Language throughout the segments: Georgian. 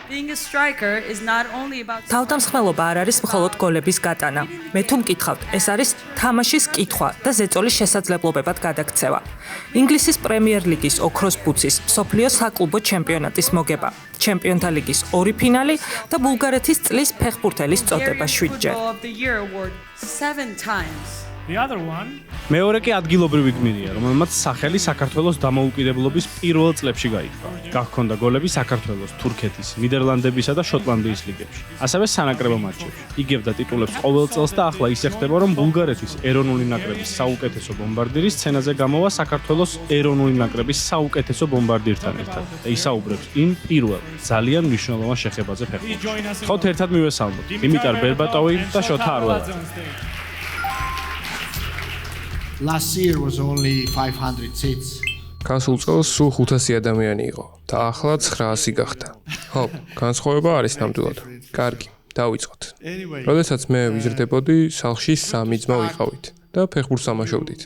Being a striker is not only about თავდამსხმელობა არ არის მხოლოდ გოლების გატანა. მე თუ მკითხავთ, ეს არის თამაშის კითხვა და ზეწოლის შესაძლებლობებად გადაქცევა. ინგლისის პრემიერ ლიგის ოქროს ბუცის, მსოფლიოს საკლუბო ჩემპიონატის მოგება, ჩემპიონთა ლიგის 2 ფინალი და ბულგარეთის წლის ფეხბურთელის წოდება 7-ჯერ. მეორე კი ადგილობრივი გმირია, რომელმაც სახელი საქართველოს დამოუკიდებლობის პირველ წლებში გაითქვა. გახონდა გოლები საქართველოს, თურქეთის, ნიდერლანდებისა და შოტლანდიის ლიგებში. ასევე სანაკრებო მატჩებში. იგებდა ტიტულებს ყოველ წელს და ახლა ისე ხდება, რომ ბულგარეთის ეროვნული ნაკრების საუკეთესო ბომბარდირი სცენაზე გამოვა საქართველოს ეროვნული ნაკრების საუკეთესო ბომბარდირთან ერთად და ისაუბრებს იმ პირველ ძალიან მნიშვნელოვან შეხებაზე ფეხბურთში. ხოთ ერთად მივესალმოთ. დიმიტარ ბერბატოვი და შოთა არველაძე. Last year was only 500 seats. განსულ წელს სულ 500 ადამიანი იყო და ახლა 900 გახდა. ხო, განსხვავება არის ნამდვილად. კარგი, დავიწყოთ. როდესაც მე ვიზრდებოდი, სახლში 3 ძმა ვიყავით და ფეხბურთს თამაშობდით.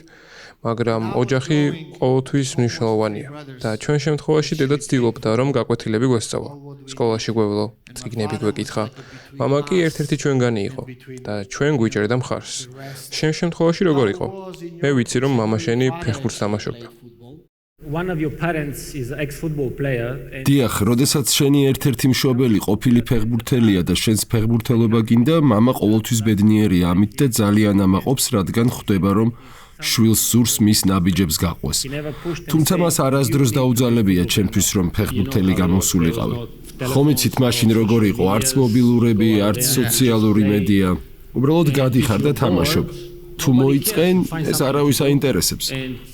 მაგრამ ოჯახი ყოველთვის მნიშვნელოვანია და ჩვენ შემთხვევაში დედა ცდილობდა, რომ გაკვეთილები გვესწავლა. სკოლაში გვევლო, წიგნები გვეკითხა. მამა კი ერთ-ერთი ჩვენგანი იყო და ჩვენ გვიჭერდა მხარს. შენ შემთხვევაში როგორ იყო? მე ვიცი, რომ მამა შენი ფეხბურთს თამაშობდა. დიახ, როდესაც შენი ერთ-ერთი მშობელი ყოფილი ფეხბურთელია და შენს ფეხბურთელობა გინდა, მამა ყოველთვის ბედნიერია ამით და ძალიან ამაყობს, რადგან ხვდება, რომ შვილს სურს მის ნაბიჯებს გაყვეს. თუმცა მას არასდროს დაუძალებია ჩემთვის, რომ ფეხბურთელი გამოსულიყავი. ხომ იცით მაშინ როგორ იყო, არც მობილურები, არც სოციალური მედია. უბრალოდ გადიხარ და თამაშობ. თუ მოიწყენ, ეს არავის აინტერესებს.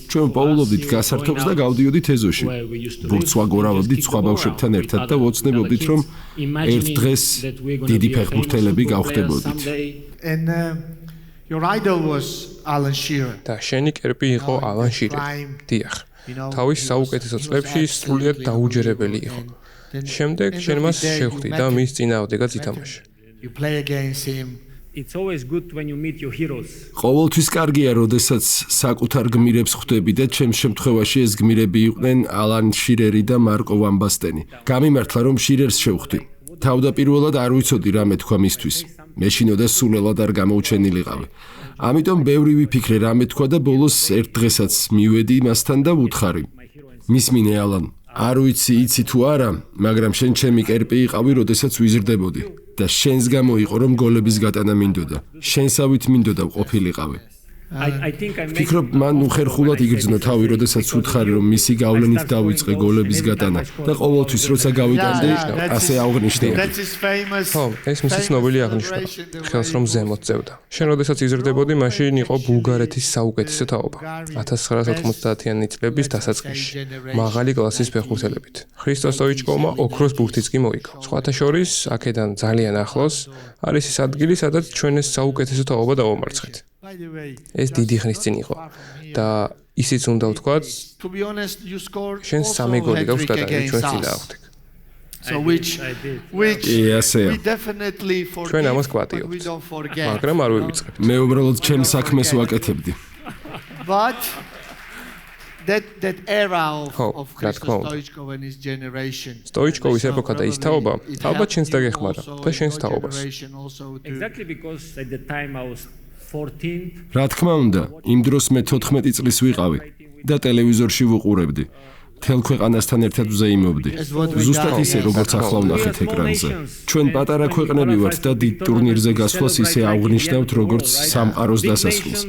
ჩვენ პოულობდით გასართობს და გავდიოდით ეზოში. ბურთს ვაგორავებდით სხვა ბავშვებთან ერთად და ვოცნებობდით, რომ ერთ დღეს დიდი ფეხბურთელები გავხდებოდით. Your idol was Alan Shearer. და შენი კერპი იყო ალან შირერი. დიახ. თავის საუკეთესო წლებში სრულიად დაუჯერებელი იყო. შემდეგ შენ მას შეხვდი და მის წინააღმდეგაც ითამაშე. You play against him. It's always good when you meet your heroes. ყოველთვის კარგია, როდესაც საკუთარ გმირებს ხვდები და ჩემს შემთხვევაში ეს გმირები იყვნენ ალან შირერი და მარკო ვან ბასტენი. გამიმართლა, რომ შირერს შევხვდი. თავდაპირველად არ ვიცოდი რა მეთქვა მისთვის. მეშინოდა სულელად არ გამოუჩენილიყავი. ამიტომ ბევრი ვიფიქრე რა მეთქვა და ბოლოს ერთ დღესაც მივედი მასთან და ვუთხარი. მისმინე ალან, არ ვიცი იცი თუ არა, მაგრამ შენ ჩემი კერპი იყავი, როდესაც ვიზრდებოდი და შენს გამო იყო რომ გოლების გატანა მინდოდა. შენსავით მინდოდა ყოფილიყავი. ფიქრობ, მან უხერხულად იგრძნო თავი, როდესაც უთხარი, რომ მისი გავლენით დავიწყე გოლების გატანა და ყოველთვის როცა გავიტანდი, ასე აღნიშნავდი. ხო, ეს მისი ცნობილი აღნიშვნა. ხელს რომ ზემოთ წევდა. შენ როდესაც იზრდებოდი, მაშინ იყო ბულგარეთის საუკეთესო თაობა. 1990-იანი წლების დასაწყისში. მაღალი კლასის ფეხბურთელებით. ხრისტო სტოიჩკოვმა ოქროს ბურთიც კი მოიგო. სხვათა შორის, აქედან ძალიან ახლოს არის ის ადგილი, სადაც ჩვენ ეს საუკეთესო თაობა დავამარცხეთ. ეს დიდი ხნის წინ იყო და ისიც უნდა ვთქვათ, შენ 3 გოლი გაქვს გატანილი ჩვენს წინააღმდეგ. ჩვენ ამას გვატიობთ, მაგრამ არ ვივიწყებთ. მე უბრალოდ ჩემს საქმეს ვაკეთებდი. That era of Stoichkov and his generation. Stoichkov's epocha და ის თაობა, ალბათ შენს დაგეხმარა და შენს თაობას. Exactly because at the time I was 14. რა თქმა უნდა, იმ დროს მე 14 წლის ვიყავი და ტელევიზორში ვუყურებდი. თელ ქვეყანასთან ერთად ვზეიმობდი. ზუსტად ისე, როგორც ახლა ვნახეთ ეკრანზე. ჩვენ პატარა ქვეყნები ვართ და დიდ ტურნირზე გასვლას ისე აღნიშნავთ, როგორც სამყაროს დასასრულს.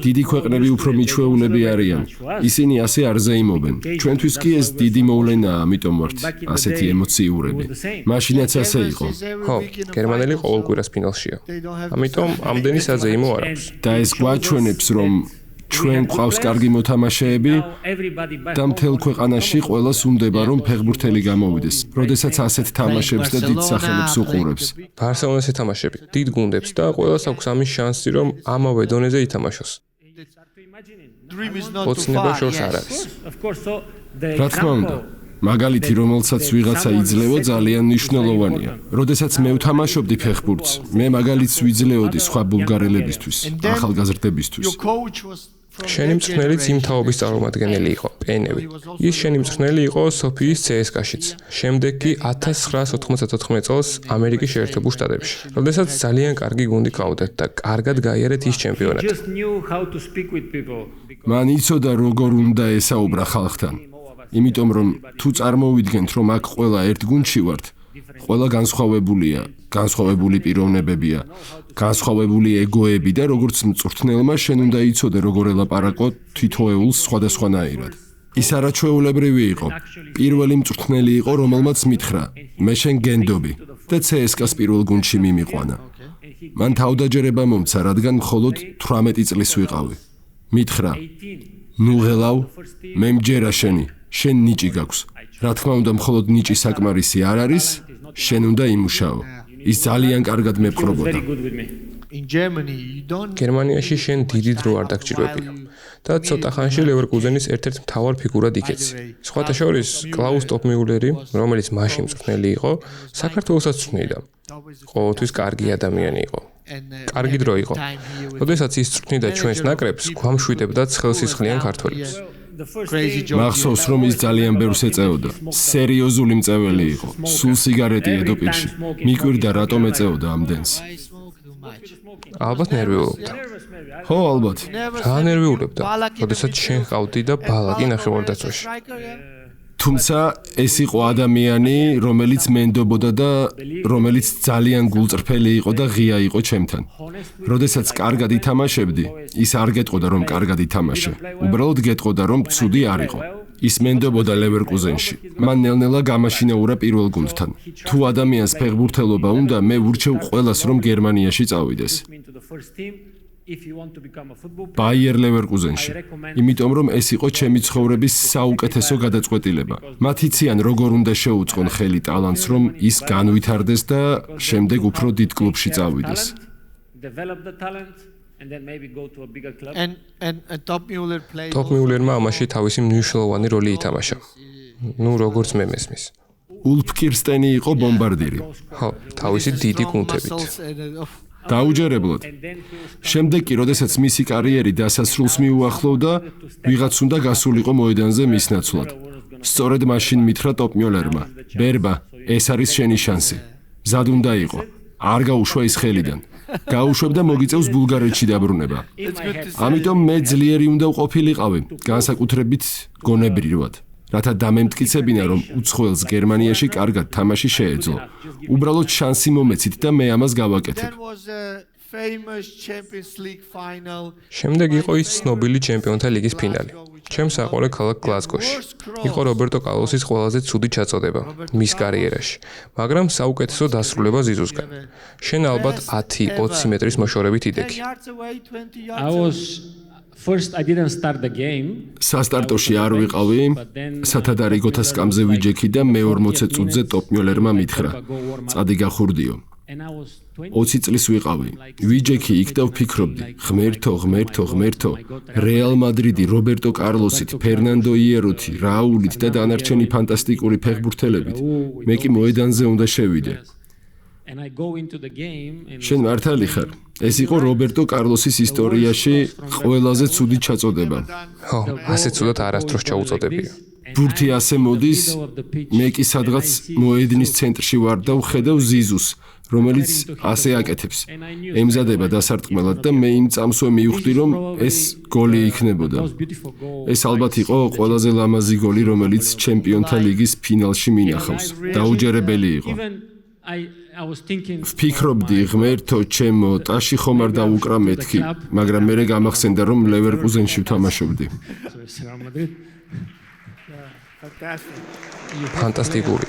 დიდი ქვეყნები უფრო მიჩვეულები არიან. ისინი ასე არ ზეიმობენ. ჩვენთვის კი ეს დიდი მოვლენაა, ამიტომ ვართ ასეთი ემოციურები. მაშინაც ასე იყო. ხო, გერმანელი ყოველ კვირას ფინალშია. ამიტომ ამდენი საზეიმო არ აქვს. და ეს გვაჩვენებს, რომ ჩვენ გვყავს კარგი მოთამაშეები და მთელ ქვეყანაში ყველას უნდება რომ ფეხბურთელი გამოვიდეს, როდესაც ასეთ თამაშებს და დიდ სახელებს უყურებს. ბარსელონას ეთამაშები, დიდ გუნდებს და ყველას აქვს ამის შანსი რომ ამავე დონეზე ითამაშოს. ოცნება შორს არ არის. რა თქმა უნდა, მაგალითი რომელსაც ვიღაცა იძლევა ძალიან მნიშვნელოვანია. როდესაც მე ვთამაშობდი ფეხბურთს, მე მაგალითს ვიძლეოდი სხვა ბულგარელებისთვის, ახალგაზრდებისთვის. შენი მწვრთნელიც იმ თაობის წარმომადგენელი იყო, პენევი. ის შენი მწვრთნელი იყო სოფიის CSKA-შიც. შემდეგ კი 1994 წელს ამერიკის შეერთებულ შტატებში, როდესაც ძალიან კარგი გუნდი გავდეთ და კარგად გაიარეთ ის ჩემპიონატი. Just knew how to speak with people. მან იცოდა როგორ უნდა ესაუბრა ხალხთან. იმიტომ რომ თუ წარმოვიდგენთ რომ აქ ყველა ერთ გუნდში ვართ, ყველა განსხვავებულია, განსხვავებული პიროვნებებია, განსხვავებული ეგოები და როგორც მწვრთნელმა შენ უნდა იცოდე როგორ ელაპარაკო თითოეულს სხვადასხვანაირად. ის არაჩვეულებრივი იყო. პირველი მწვრთნელი იყო, რომელმაც მითხრა: "მე შენ გენდობი" და CSKA-ს პირველ გუნდში მიმიყვანა. მან თავდაჯერება მომცა, რადგან მხოლოდ 18 წლის ვიყავი. მითხრა: "ნუ ღელავ, მე მჯერა შენი, შენ ნიჭი გაქვს. რა თქმა უნდა, მხოლოდ ნიჭი საკმარისი არ არის, შენ უნდა იმუშაო." ის ძალიან კარგად მეპყრობოდა. Very good with me. In Germany, you don't. გერმანიაში შენ დიდი დრო არ დაგჭირვებია და ცოტა ხანში ლევერკუზენის ერთ-ერთ მთავარ ფიგურად იქეცი. სხვათა შორის, კლაუს ტოპმიულერი, რომელიც მაშინ მწვრთნელი იყო, საქართველოსაც წვრთნიდა. ყოველთვის კარგი ადამიანი იყო. კარგი დრო იყო. როდესაც ის წვრთნიდა ჩვენს ნაკრებს, გვამშვიდებდა ცხელსისხლიან ქართველებს. მახსოვს რომ ის ძალიან ბევრს ეწეოდა. სერიოზული მწეველი იყო. სულ სიგარეტი ედო პირში. მიკვირდა რატომ ეწეოდა ამდენს. ალბათ ნერვიულობდა. ხო, ალბათ. რა ნერვიულებდა? როდესაც შენ ყავდი და ბალაკი ნახევარდაცვაში. თუმცა ეს იყო ადამიანი, რომელიც მენდობოდა და რომელიც ძალიან გულწრფელი იყო და ღია იყო ჩემთან. როდესაც კარგად ითამაშებდი, ის არ გეტყოდა რომ კარგად ითამაშე. უბრალოდ გეტყოდა რომ ცუდი არ იყო. ის მენდობოდა ლევერკუზენში. მან ნელ-ნელა გამაშინაურა პირველ გუნდთან. თუ ადამიანს ფეხბურთელობა უნდა, მე ვურჩევ ყველას რომ გერმანიაში წავიდეს. ბაიერ ლევერკუზენში. იმიტომ რომ ეს იყო ჩემი ცხოვრების საუკეთესო გადაწყვეტილება. მათ იციან როგორ უნდა შეუწყონ ხელი ტალანტს, რომ ის განვითარდეს და შემდეგ უფრო დიდ კლუბში წავიდეს. And Top Mueller played. ტოპმიულერმა ამაში თავისი მნიშვნელოვანი როლი ითამაშა. ნუ როგორც მე მესმის. ულფ კირსტენი იყო ბომბარდირი. ხო, თავისი დიდი კუნთებით. დაუჯერებლად. შემდეგ კი, როდესაც მისი კარიერი დასასრულს მიუახლოვდა, ვიღაც უნდა გასულიყო მოედანზე მის ნაცვლად. სწორედ მაშინ მითხრა ტოპმიულერმა: "ბერბა, ეს არის შენი შანსი. მზად უნდა იყო. არ გაუშვა ის ხელიდან. გაუშვებ და მოგიწევს ბულგარეთში დაბრუნება." ამიტომ მე ძლიერი უნდა ვყოფილიყავი, განსაკუთრებით გონებრივად. რათა დამემტკიცებინა, რომ უცხოელს გერმანიაში კარგად თამაში შეეძლო. უბრალოდ შანსი მომეცით და მე ამას გავაკეთებ. შემდეგ იყო ის ცნობილი ჩემპიონთა ლიგის ფინალი. ჩემს საყორო ქალაქ გლაზგოში. იყო რობერტო კარლოსის ყველაზე ცუდი ჩაწოდება მის კარიერაში, მაგრამ საუკეთესო დასრულება ზიზუსგან. შენ ალბათ 10-20 მეტრის მოშორებით იდექი. First, I didn't start the game. სასტარტოში არ ვიყავი, სათადარიგოთა სკამზე ვიჯექი და მე-40 წუთზე ტოპმიულერმა მითხრა: "წადი გახურდიო." 20 წლის ვიყავი. ვიჯექი იქ და ვფიქრობდი: ღმერთო, რეალ მადრიდი, რობერტო კარლოსით, ფერნანდო იეროთი, რაულით და დანარჩენი ფანტასტიკური ფეხბურთელებით. მე კი მოედანზე უნდა შევიდე. შენ მართალი ხარ? ეს იყო რობერტო კარლოსის ისტორიაში ყველაზე ცუდი ჩაწოდება. ხო, ასე ცუდად არასდროს ჩაუწოდებია. ბურთი ასე მოდის, მე კი სადღაც მოედნის ცენტრში ვარ და ვხედავ ზიზუს, რომელიც ასე აკეთებს. ემზადება დასარტყმელად და მე იმ წამსვე მივხვდი, რომ ეს გოლი იქნებოდა. ეს ალბათ იყო ყველაზე ლამაზი გოლი, რომელიც ჩემპიონთა ლიგის ფინალში მინახავს. დაუჯერებელი იყო. ვფიქრობდი, ღმერთო ჩემო, ტაში ხომ არ დაუკრა მეთქი, მაგრამ მე გამახსენდა, რომ ლევერკუზენში ვთამაშობდი. ფანტასტიკური.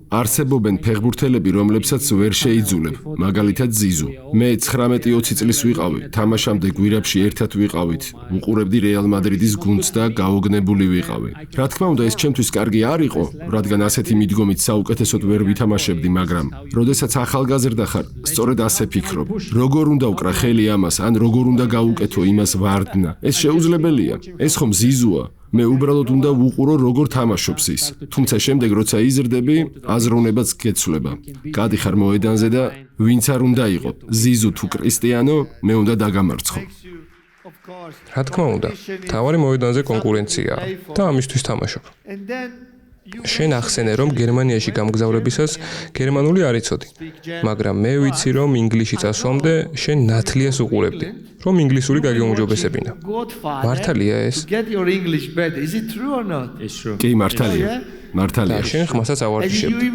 არსებობენ ფეხბურთელები, რომლებსაც ვერ შეიძულებ, მაგალითად ზიზუ. მე 19-20 წლის ვიყავი, თამაშამდე გვირაბში ერთად ვიყავით, ვუყურებდი რეალ მადრიდის გუნდს და გაოგნებული ვიყავი. რა თქმა უნდა, ეს ჩემთვის კარგი არ იყო, რადგან ასეთი მიდგომით საუკეთესოდ ვერ ვითამაშებდი, მაგრამ როდესაც ახალგაზრდა ხარ, სწორედ ასე ფიქრობ. როგორ უნდა უკრა ხელი ამას, ან როგორ უნდა გაუკეთო იმას ვარდნა. ეს შეუძლებელია. ეს ხომ ზიზუა. მე უბრალოდ უნდა ვუყურო როგორ თამაშობს ის. თუმცა შემდეგ როცა იზრდები, აზროვნებაც გეცვლება. გადიხარ მოედანზე და ვინც არ უნდა იყო, ზიზუ თუ კრისტიანო, მე უნდა დაგამარცხო. რა თქმა უნდა, თავარი მოედანზე კონკურენციაა და ამისთვის თამაშობ. შენ ახსენე, რომ გერმანიაში გამგზავრებისას გერმანული არ იცოდი, მაგრამ მე ვიცი, რომ ინგლისში წასვლამდე შენ ნათლიას უყურებდი, რომ ინგლისური გაგეუმჯობესებინა. მართალია ეს? კი, მართალია. მართალია. შენ ხმასაც ავარჯიშებდი.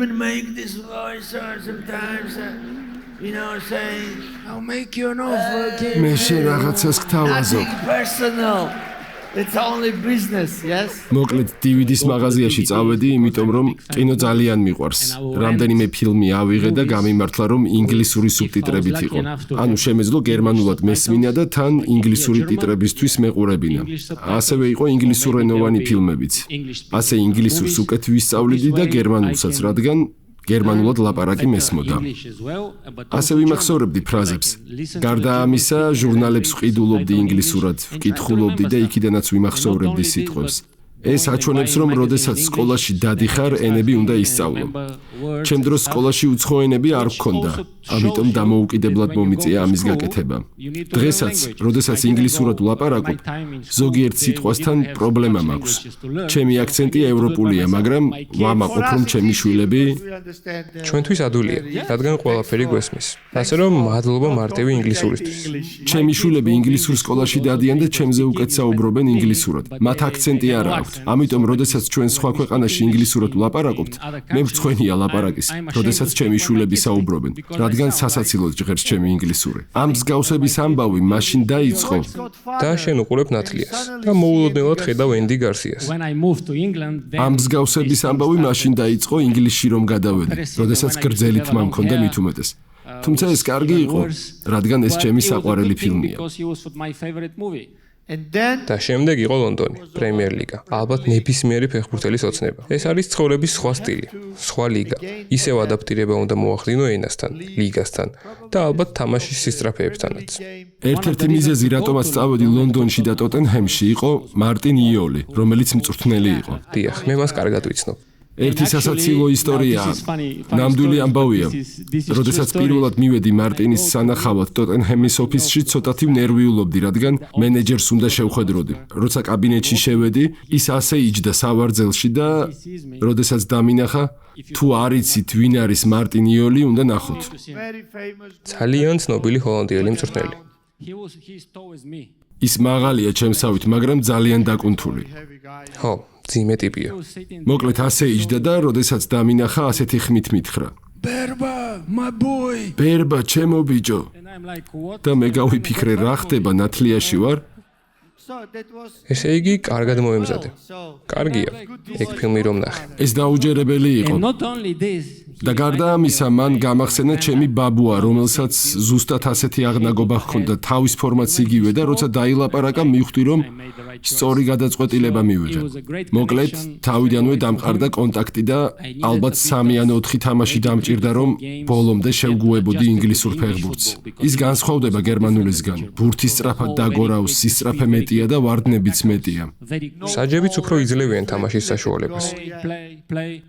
მე შენ რაღაცას გთავაზობ. It's only business, yes? მოკლედ DVD-ს მაღაზიაში წავედი, იმიტომ რომ კინო ძალიან მიყვარს. რამდენიმე ფილმი ავიღე და გამიმართლა, რომ ინგლისური სუბტიტრებით იყო. ანუ შემეძლო გერმანულად მესმინა და თან ინგლისური ტიტრებისთვის მეყურებინა. ასევე იყო ინგლისურენოვანი ფილმებიც. ასე ინგლისურს უკეთ ვისწავლიდი და გერმანულსაც, რადგან გერმანულად ლაპარაკი მესმოდა. ასე ვიმახსოვრებდი ფრაზებს. გარდა ამისა, ჟურნალებს ვყიდულობდი ინგლისურად, ვკითხულობდი და იქიდანაც ვიმახსოვრებდი სიტყვებს. ეს აჩვენებს, რომ როდესაც სკოლაში დადიხარ, ენები უნდა ისწავლო. ჩემ დროს სკოლაში უცხო ენები არ გქონდა, ამიტომ დამოუკიდებლად მომიწია ამის გაკეთება. დღესაც, როდესაც ინგლისურად ვლაპარაკობ, ზოგიერთ სიტყვასთან პრობლემა მაქვს. ჩემი აქცენტი ევროპულია, მაგრამ ვამაყობ, რომ ჩემი შვილები ჩვენთვის ადვილია, რადგან ყველაფერი გვესმის. ასე რომ, მადლობა მარტივი ინგლისურისთვის. ჩემი შვილები ინგლისურ სკოლაში დადიან და ჩემზე უკეთ საუბრობენ ინგლისურად. მათ აქცენტი არ აქვს. ამიტომ, როდესაც ჩვენ სხვა ქვეყანაში ინგლისურად ვლაპარაკობთ, მე მწვენია ლაპარაკის, როდესაც ჩემი შვილები საუბრობენ, რადგან სასაცილოდ ჟღერს ჩემი ინგლისური. ამ მსგავსების ამბავი მაშინ დაიწყო და შენ უყურებ ნათლიას და მოულოდნელად ხედავ ენდი გარსიას. ამ მსგავსების ამბავი მაშინ დაიწყო ინგლისში რომ გადავედი, როდესაც გრძელი თმა მქონდა მით უმეტეს. თუმცა ეს კარგი იყო, რადგან ეს ჩემი საყვარელი ფილმია. და შემდეგ იყო ლონდონი, პრემიერ ლიგა. ალბათ ნებისმიერი ფეხბურთელის ოცნება. ეს არის ცხოვრების სხვა სტილი, სხვა ლიგა. ისევ ადაპტირება უნდა მოახდინო ენასთან, ლიგასთან და ალბათ თამაშის სისწრაფეებთანაც. ერთ-ერთი მიზეზი, რატომაც წავედი ლონდონში და ტოტენჰემში, იყო მარტინ იოლი, რომელიც მწვრთნელი იყო. დიახ, მე მას კარგად ვიცნობ. ერთი სასაცილო ისტორიაა. ნამდვილი ამბავია. როდესაც პირველად მივედი მარტინის სანახავად ტოტენჰემის ოფისში, ცოტათი ნერვიულობდი, რადგან მენეჯერს უნდა შევხედროდი. როცა კაბინეტში შევედი, ის ასე იჯდა სავარძელში და როდესაც დამინახა, თუ არ იცით ვინ არის მარტინ იოლი, უნდა ნახოთ. ძალიან ცნობილი ჰოლანდიელი მწვრთნელი. ის მაღალია ჩემსავით, მაგრამ ძალიან დაკუნთული. ხო, ძიმე ტიპია. მოკლედ ასე იჯდა და როდესაც დამინახა, ასეთი ხმით მითხრა. ბერბა, ჩემო ბიჭო. და მე გავიფიქრე, რა ხდება, ნათლიაში ვარ? ესე იგი, კარგად მოემზადე. კარგია, ეგ ფილმი რომ ნახე. ეს დაუჯერებელი იყო. და გარდა ამისა, მან გამახსენა ჩემი ბაბუა, რომელსაც ზუსტად ასეთი აღნაგობა ჰქონდა, თავის ფორმაც იგივე და როცა დაილაპარაკა, მივხვდი, რომ სწორი გადაწყვეტილება მივიღე. მოკლედ, თავიდანვე დამყარდა კონტაქტი და ალბათ 3 ან 4 თამაში დამჭირდა, რომ ბოლომდე შევგუებოდი ინგლისურ ფეხბურთს. ის განსხვავდება გერმანულისგან. ბურთი სწრაფად დაგორავს, სისწრაფე მეტია და ვარდნებიც მეტია. საჯებიც უფრო იძლევიან თამაშის საშუალებას.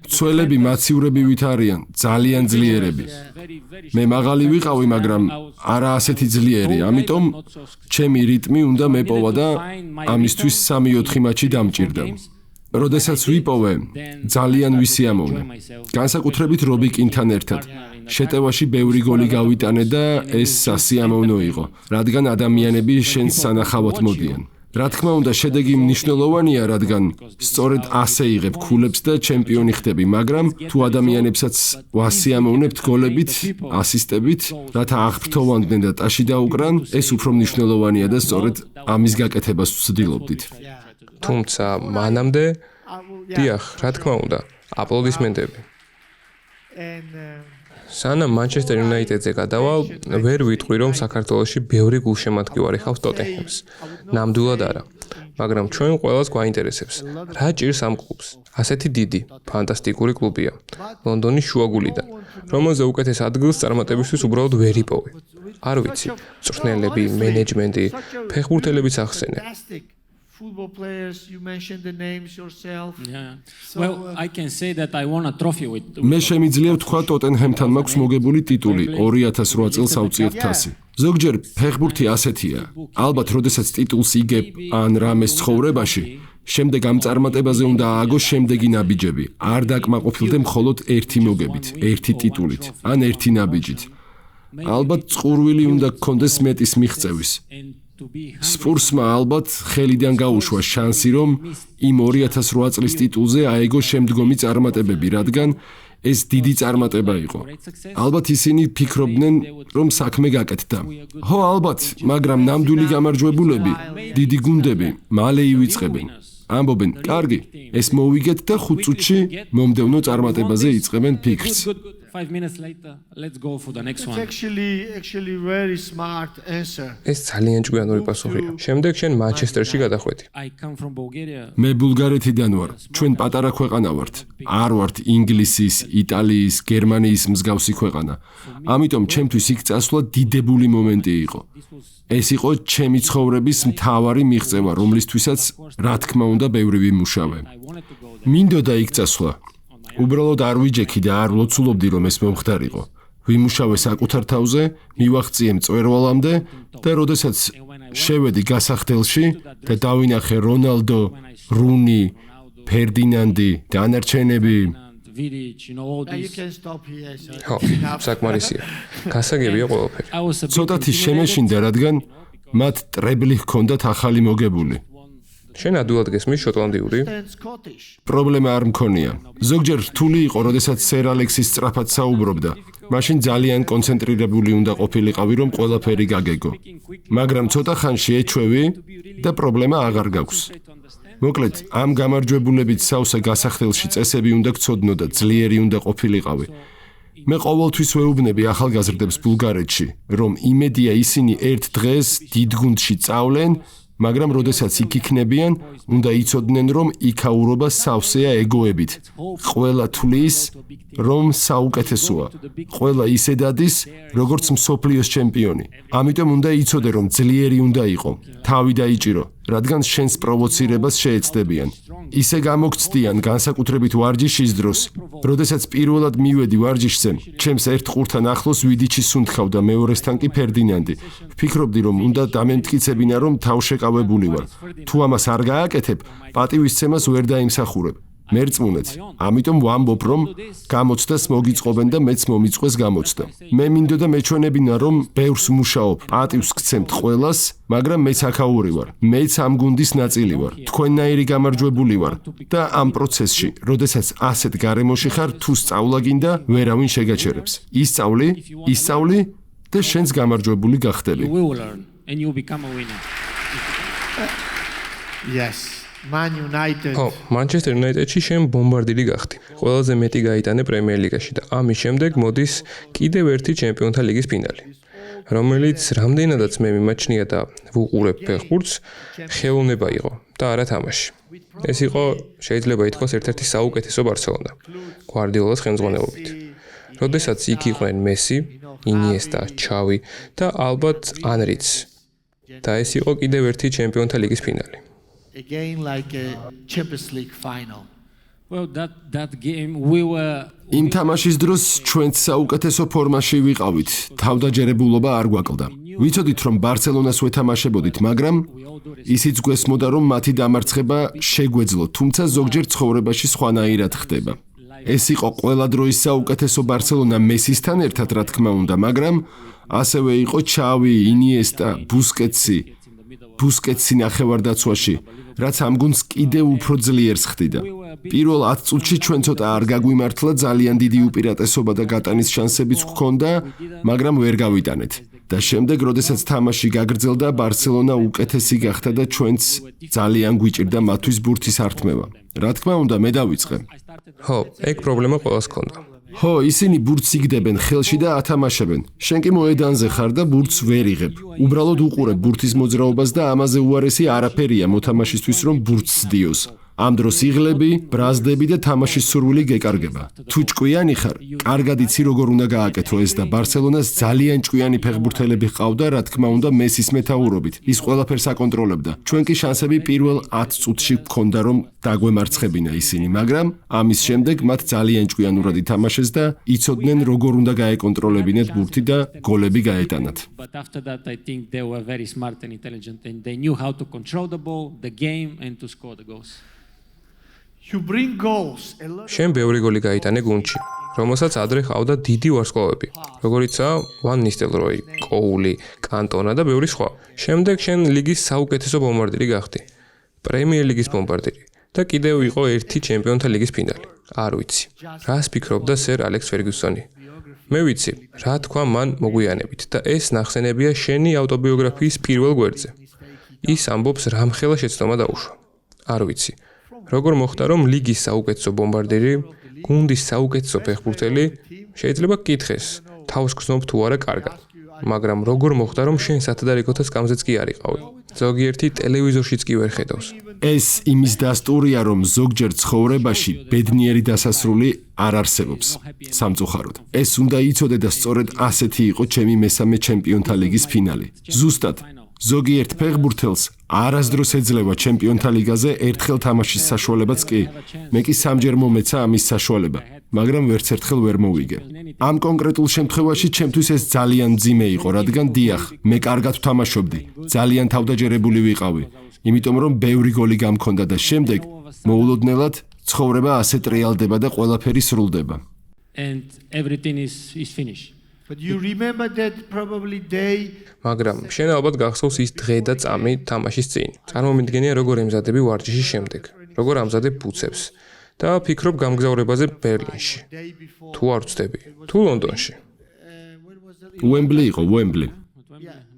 მცველები მაცივრებივით არიან, ძალიან ძლიერები. მე მაღალი ვიყავი, მაგრამ არა ასეთი ძლიერი, ამიტომ ჩემი რიტმი უნდა მეპოვა და ამისთვის 3-4 მატჩი დამჭირდა. როდესაც ვიპოვე, ძალიან ვისიამოვნე. განსაკუთრებით რობიკინთან ერთად. შეტევაში ბევრი გოლი გავიტანე და ეს სასიამოვნო იყო, რადგან ადამიანები შენს სანახავად მოდიან. რა თქმა უნდა, შედეგი მნიშვნელოვანია, რადგან სწორედ ასე იღებ ქულებს და ჩემპიონი ხდები, მაგრამ თუ ადამიანებსაც ვასიამოვნებთ გოლებით, ასისტებით, რათა აღფრთოვანდნენ და ტაში დაუკრან, ეს უფრო მნიშვნელოვანია და სწორედ ამის გაკეთებას ვცდილობდით. თუმცა მანამდე, დიახ, რა თქმა უნდა, აპლოდისმენტები. სანამ მანჩესტერ იუნაიტედზე გადავალ, ვერ ვიტყვი, რომ საქართველოში ბევრი გულშემატკივარი ხავს ტოტენჰემს. ნამდვილად არა. მაგრამ ჩვენ ყველას გვაინტერესებს, რა ჭირს ამ კლუბს. ასეთი დიდი, ფანტასტიკური კლუბია, ლონდონის შუაგულიდან, რომელზე უკეთეს ადგილს წარმატებისთვის უბრალოდ ვერ იპოვე. არ ვიცი, მწვრთნელები, მენეჯმენტი, ფეხბურთელებიც ახსენე. football players, you mentioned the names yourself. Yeah. Well, I can say that I won a trophy with. მე შემიძლია ვთქვა ტოტენჰემთან მაქვს მოგებული ტიტული 2008 წელს აუწიეთ თასი. ზოგჯერ ფეხბურთი ასეთია. ალბათ, როდესაც ტიტულს იგებ ან რამეს ცხოვრებაში, შემდეგ ამ წარმატებაზე უნდა ააგოს შემდეგი ნაბიჯები. არ დაკმაყოფილდე მხოლოდ ერთი მოგებით, ერთი ტიტულით, ან ერთი ნაბიჯით. ალბათ, წყურვილი უნდა გქონდეს მეტის მიღწევის. სპურსმა ალბათ ხელიდან გაუშვა შანსი, რომ იმ 2008 წლის ტიტულზე აეგო შემდგომი წარმატებები, რადგან ეს დიდი წარმატება იყო. ალბათ ისინი ფიქრობდნენ, რომ საქმე გაკეთდა. ხო, ალბათ, მაგრამ ნამდვილი გამარჯვებულები, დიდი გუნდები მალე ივიწყებენ. ამბობენ, კარგი, ეს მოვიგეთ და 5 წუთში მომდევნო წარმატებაზე იწყებენ ფიქრს. 5 minutes later, let's go for the next It's one. actually very smart answer. ეს ძალიან ჭკვიანური პასუხია. შემდეგ შენ მანჩესტერში გადახვედი. I come from Bulgaria. მე ბულგარეთიდან ვარ. ჩვენ პატარა ქვეყანა ვართ. არ ვართ ინგლისის, იტალიის, გერმანიის მსგავსი ქვეყანა. ამიტომ ჩემთვის იქ წასვლა დიდებული მომენტი იყო. ეს იყო ჩემი ცხოვრების მთავარი მიღწევა, რომლისთვისაც რა თქმა უნდა ბევრი ვიმუშავე. მინდოდა იქ წასვლა. უბრალოდ არ ვიჯექი და არ ლოცულობდი, რომ ეს მომხდარიყო. ვიმუშავე საკუთარ თავზე, მივაღწიე მწვერვალამდე და როდესაც შევედი გასახდელში და დავინახე რონალდო, რუნი, ფერდინანდი, დანარჩენები, All And you these. can stop here. ხო, საკმარისია. გასაგებია ყველაფერი. I was a bit ცოტათი შემეშინდა, რადგან მათ ტრებლი ჰქონდათ ახალი მოგებული. შენ ადვილად გესმის შოტლანდიური? And Scottish. პრობლემა არ მქონია. ზოგჯერ რთული იყო, როდესაც სერ ალექსის სწრაფად საუბრობდა. მაშინ ძალიან კონცენტრირებული უნდა ყოფილიყავი, რომ ყველაფერი გაგეგო. მაგრამ ცოტა ხანში ეჩვევი და პრობლემა აღარ გაქვს. მოკლედ, ამ გამარჯვებულებით სავსე გასახდელში წესები უნდა გცოდნო და ძლიერი უნდა ყოფილიყავი. მე ყოველთვის ვეუბნები ახალგაზრდებს ბულგარეთში, რომ იმედია ისინი ერთ დღეს დიდ გუნდში წავლენ, მაგრამ როდესაც იქ იქნებიან, უნდა იცოდნენ, რომ იქაურობა სავსეა ეგოებით. ყველა თulis, რომ საუკეთესოა. ყველა ისე დადის, როგორც მსოფლიოს ჩემპიონი. ამიტომ უნდა იცოდე, რომ ძლიერი უნდა იყო. თავი დაიჭირო, რადგან შენს პროვოცირებას შეეცდებიან. ისე გამოგცდიან განსაკუთრებით ვარჯიშის დროს. როდესაც პირველად მივედი ვარჯიშზე, ჩემს ერთ ყურთან ახლოს ვიდიჩი სუნთქავდა, მეორესთან კი ფერდინანდი. ვფიქრობდი, რომ უნდა დამემტკიცებინა, რომ თავშეკავებული ვარ. თუ ამას არ გააკეთებ, პატივისცემას ვერ დაიმსახურებ. მერწმუნეთ. ამიტომ ვამბობ, რომ გამოცდას მოგიწყობენ და მეც მომიწყეს გამოცდა. მე მინდოდა მეჩვენებინა, რომ ბევრს მუშაობ, პატივს გცემთ ყველას, მაგრამ მეც აქაური ვარ. მეც ამ გუნდის ნაწილი ვარ. თქვენნაირი გამარჯვებული ვარ და ამ პროცესში, როდესაც ასეთ გარემოში ხარ, თუ სწავლა გინდა, ვერავინ შეგაჩერებს. ისწავლი და შენს გამარჯვებული გახდები. You will learn and you become a winner. Yes. Man United. ხო, მანჩესტერ იუნაიტედში შენ ბომბარდირი გახდი. ყველაზე მეტი გაიტანე პრემიერ ლიგაში და ამის შემდეგ მოდის კიდევ ერთი ჩემპიონთა ლიგის ფინალი, რომელიც რამდენადაც მე მიმაჩნია და ვუყურებ ფეხბურთს, ხელოვნება იყო და არა თამაში. ეს იყო, შეიძლება ითქვას, ერთ-ერთი საუკეთესო ბარსელონა, გვარდიოლას ხელმძღვანელობით. როდესაც იქ იყვნენ მესი, ინიესტა, ჩავი და ალბათ ანრიც. და ეს იყო კიდევ ერთი ჩემპიონთა ლიგის ფინალი. Again like a Champions League final. Well, that game we were. იმ თამაშის დროს ჩვენც საუკეთესო ფორმაში ვიყავით. თავდაჯერებულობა არ გვაკლდა. ვიცოდით, რომ ბარსელონას ვეთამაშებოდით, მაგრამ ისიც გვესმოდა, რომ მათი დამარცხება შეგვეძლო, თუმცა ზოგჯერ ცხოვრებაში სხვანაირად ხდება. ეს იყო ყველა დროის საუკეთესო ბარსელონა მესისთან ერთად, რა თქმა უნდა, მაგრამ ასევე იყო ჩავი, ინიესტა, ბუსკეტსი ნახევარდაცვაში, რაც ამ გუნდს კიდევ უფრო ძლიერს ხდიდა. პირველ 10 წუთში ჩვენ ცოტა არ გაგვიმართლა, ძალიან დიდი უპირატესობა და გატანის შანსებიც გვქონდა, მაგრამ ვერ გავიტანეთ. და შემდეგ, როდესაც თამაში გაგრძელდა, ბარსელონა უკეთესი გახდა და ჩვენც ძალიან გვიჭირდა მათთვის ბურთის ართმევა. რა თქმა უნდა, მე დავიწყე. ხო, ეგ პრობლემა ყველას ჰქონდა. ხო, ისინი ბურთს იგდებენ ხელში და ათამაშებენ. შენ კი მოედანზე ხარ და ბურთს ვერ იღებ. უბრალოდ უყურებ ბურთის მოძრაობას და ამაზე უარესი არაფერია მოთამაშისთვის, რომ ბურთს სდიოს. ამ დროს იღლები, ბრაზდები და თამაშის სურვილი გეკარგება. თუ ჭკვიანი ხარ, კარგად იცი როგორ უნდა გააკეთო ეს და ბარსელონას ძალიან ჭკვიანი ფეხბურთელები ჰყავდა, რა თქმა უნდა, მესის მეთაურობით. ის ყველაფერს აკონტროლებდა. ჩვენ კი შანსები პირველ 10 წუთში გქონდა რომ დაგვემარცხებინა ისინი, მაგრამ ამის შემდეგ მათ ძალიან ჭკვიანურად ითამაშეს და იცოდნენ როგორ უნდა გაეკონტროლებინათ ბურთი და გოლები გაეტანათ. But after that, I think they were very smart and intelligent, and they knew how to control the ball, the game, and to score the goals. You bring goals. A lot შენ ბევრი გოლი გაიტანე გუნდში, რომელსაც ადრე ჰყავდა დიდი ვარსკვლავები, როგორიცაა ვან ნისტელროი, კოული, კანტონა და ბევრი სხვა. შემდეგ შენ ლიგის საუკეთესო ბომბარდირი გახდი, პრემიერ ლიგის ბომბარდირი და კიდევ იყო ერთი ჩემპიონთა ლიგის ფინალი. არ ვიცი, რას ფიქრობდა სერ ალექს ფერგუსონი. მე ვიცი, რა თქვა მან მოგვიანებით და ეს ნახსენებია შენი ავტობიოგრაფიის პირველ გვერდზე. ის ამბობს რამხელა შეცდომა დაუშვა. არ ვიცი, როგორ მოხდა რომ ლიგის საუკეთესო ბომბარდირი, გუნდის საუკეთესო ფეხბურთელი შეიძლება გკითხეს, თავს გრძნობ თუ არა კარგად. მაგრამ როგორ მოხდა რომ შენ სათადარიგოთა სკამზეც კი არ იყავი. ზოგიერთი ტელევიზორშიც კი ვერ ხედავს. ეს იმის დასტურია, რომ ზოგჯერ ცხოვრებაში ბედნიერი დასასრული არ არსებობს. სამწუხაროდ. ეს უნდა იცოდე და სწორედ ასეთი იყო ჩემი მესამე ჩემპიონთა ლიგის ფინალი. ზუსტად ზოგიერთ ფეხბურთელს არასდროს ეძლევა ჩემპიონთა ლიგაზე ერთხელ თამაშის საშუალებაც კი. მე კი სამჯერ მომეცა ამის საშუალება, მაგრამ ვერც ერთხელ ვერ მოვიგე. ამ კონკრეტულ შემთხვევაში ჩემთვის ეს ძალიან მძიმე იყო, რადგან დიახ, მე კარგად ვთამაშობდი, ძალიან თავდაჯერებული ვიყავი, იმიტომ რომ ბევრი გოლი გამქონდა და შემდეგ მოულოდნელად ცხოვრება ასე ტრიალდება და ყველაფერი სრულდება. And everything is finished. But you remember that probably they მაგრამ შენ ალბათ გახსოვს ის დღე და წამი თამაშის წინ. წარმომიდგენია როგორ ემზადები ვარჯიშის შემდეგ, როგორ ამზადებ ბუცებს და ფიქრობ გამგზავრებაზე ბერლინში. თუ არ ვწდები, თუ ლონდონში. უემბლი იყო, უემბლი.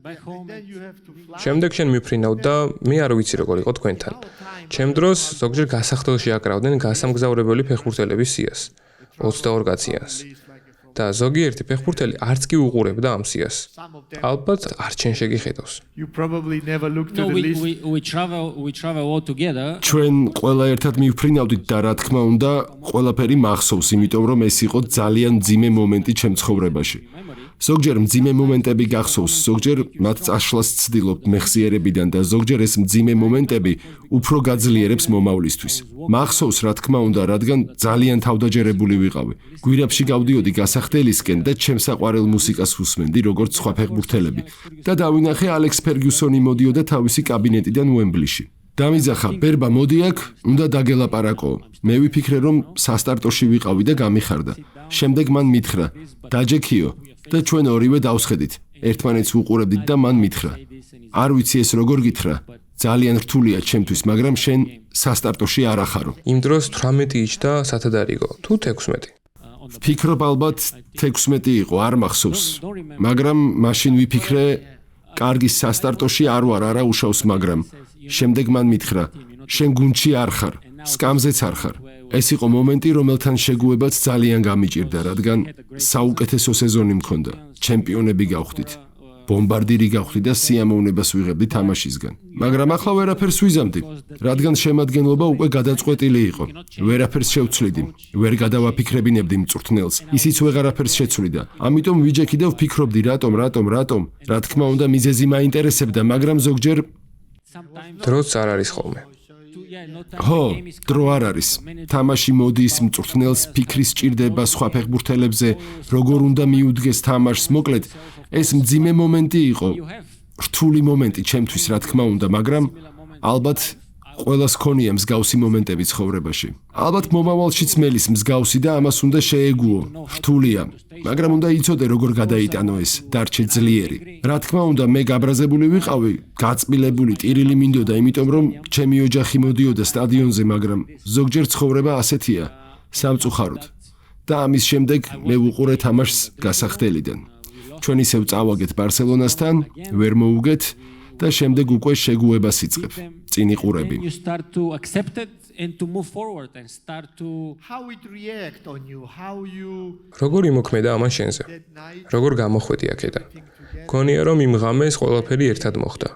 Back home, then you have to fly. შემდეგ შენ მიფრინავ და მე არ ვიცი როგორ იყო თქვენთან. ჩემ დროს ზოგჯერ გასახდელში აკრავდნენ გასამგზავრებელი ფეხბურთელების სიას, 22 კაციანს. და ზოგიერთი ფეხბურთელი არც კი უყურებდა ამ სიას. ალბათ არ ჩვენ შეგიხედავს. You probably never looked no, at the list. we travel all together. ჩვენ ყველა ერთად მივფრინავდით და რა თქმა უნდა, ყველაფერი მახსოვს, იმიტომ რომ ეს იყო ძალიან მძიმე მომენტი ჩემ ცხოვრებაში. ზოგჯერ მძიმე მომენტები გახსოვს, ზოგჯერ მათ წაშლას ცდილობ მეხსიერებიდან და ზოგჯერ ეს მძიმე მომენტები უფრო გაძლიერებს მომავლისთვის. მახსოვს რა თქმა უნდა, რადგან ძალიან თავდაჯერებული ვიყავი. გვირაბში გავდიოდი გასახდელისკენ და ჩემს საყვარელ მუსიკას ვუსმენდი, როგორც სხვა ფეხბურთელები. და დავინახე ალექს ფერგუსონი მოდიოდა თავისი კაბინეტიდან უემბლიში. დამიძახა, ბერბა მოდი აქ, უნდა დაგელაპარაკო. მე ვიფიქრე რომ სასტარტოში ვიყავი და გამიხარდა. შემდეგ მან მითხრა, დაჯექიო და ჩვენ ორივე დავსხედით. ერთმანეთს ვუყურებდით და მან მითხრა, არ ვიცი ეს როგორ გითხრა, ძალიან რთულია ჩემთვის, მაგრამ შენ სასტარტოში არ ახარო. იმ დროს 18 იჭდა სათადარიგო, თუ 16. ფიქრობ ალბათ 16 იყო, არ მახსოვს. მაგრამ მაშინ ვიფიქრე, კარგი სასტარტოში არ ვარ, არა უშავს, მაგრამ შემდეგ მან მითხრა, შენ გუნდში არ ხარ, სკამზეც არ ხარ. ეს იყო მომენტი, რომელთან შეგუებაც ძალიან გამიჭირდა, რადგან საუკეთესო სეზონი მქონდა. ჩემპიონები გავხდით. ბომბარდირი გავხდი და სიამოვნებას ვიღებდი თამაშისგან. მაგრამ ახლა ვერაფერს ვიზამდი, რადგან შემადგენლობა უკვე გადაწყვეტილი იყო. ვერაფერს შევცვლიდი, ვერ გადავაფიქრებინებდი მწვრთნელს. ისიც ვეღარაფერს შეცვლიდა. ამიტომ ვიჯექი და ვფიქრობდი, რატომ. რა თქმა უნდა, მიზეზი მაინტერესებდა, მაგრამ ზოგჯერ დროც არ არის ხოლმე. ხო, დრო არ არის. თამაში მოდის, მწვრთნელს ფიქრი სჭირდება სხვა ფეხბურთელებზე, როგორ უნდა მიუდგეს თამაშს. მოკლედ, ეს მძიმე მომენტი იყო. რთული მომენტი ჩემთვის, რა თქმა უნდა, მაგრამ ალბათ ყველას ქონია მსგავსი მომენტები ცხოვრებაში. ალბათ მომავალშიც მელის მსგავსი და ამას უნდა შეეგუო. რთულია, მაგრამ უნდა იცოდე როგორ გადაიტანო ეს, დარჩე ძლიერი. რა თქმა უნდა, მე გაბრაზებული ვიყავი, გაწმილებული, ტირილი მინდოდა, იმიტომ რომ ჩემი ოჯახი მოდიოდა სტადიონზე, მაგრამ ზოგჯერ ცხოვრება ასეთია, სამწუხაროდ. და ამის შემდეგ მე ვუყურე თამაშს გასახდელიდან. ჩვენ ისევ წავაგეთ ბარსელონასთან, ვერ მოუგეთ და შემდეგ უკვე შეგუებას იწყებ. წინ იყურები. You start to accept it and to move forward and start to How it react on you, how you როგორ იმოქმედა ამან შენზე? that night როგორ გამოხვედი აქედან? გონია რომ იმ ღამეს ყველაფერი ერთად მოხდა.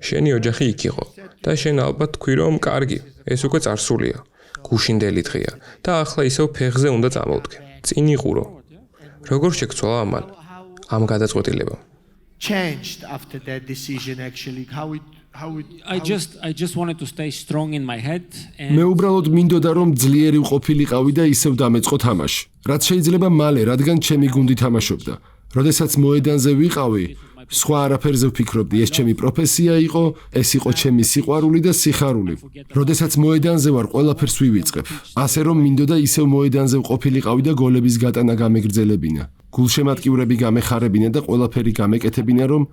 შენი ოჯახი იქ იყო და შენ ალბათ თქვი რომ კარგი, ეს უკვე წარსულია. გუშინდელი დღეა და ახლა ისევ ფეხზე უნდა წამოვდგე. წინ იყურო. როგორ შეგცვალა ამან? ამ გადაწყვეტილებამ. Changed after that decision actually how it I just wanted to stay strong in my head and მე უბრალოდ მინდოდა რომ ძლიერი ვყოფილიყავი და ისევ დამეწყო თამაში. რაც შეიძლება მალე, რადგან ჩემი გუნდი თამაშობდა. როდესაც მოედანზე ვიყავი, სხვა არაფერზე ვფიქრობდი, ეს ჩემი პროფესია იყო, ეს იყო ჩემი სიყვარული და სიხარული. როდესაც მოედანზე ვარ, ყველაფერს ვივიწყებ. ასე რომ მინდოდა ისევ მოედანზე ვყოფილიყავი და გოლების გატანა გამეგრძელებინა. გულშემატკივრები გამეხარებინა და ყველაფერი გამეკეთებინა, რომ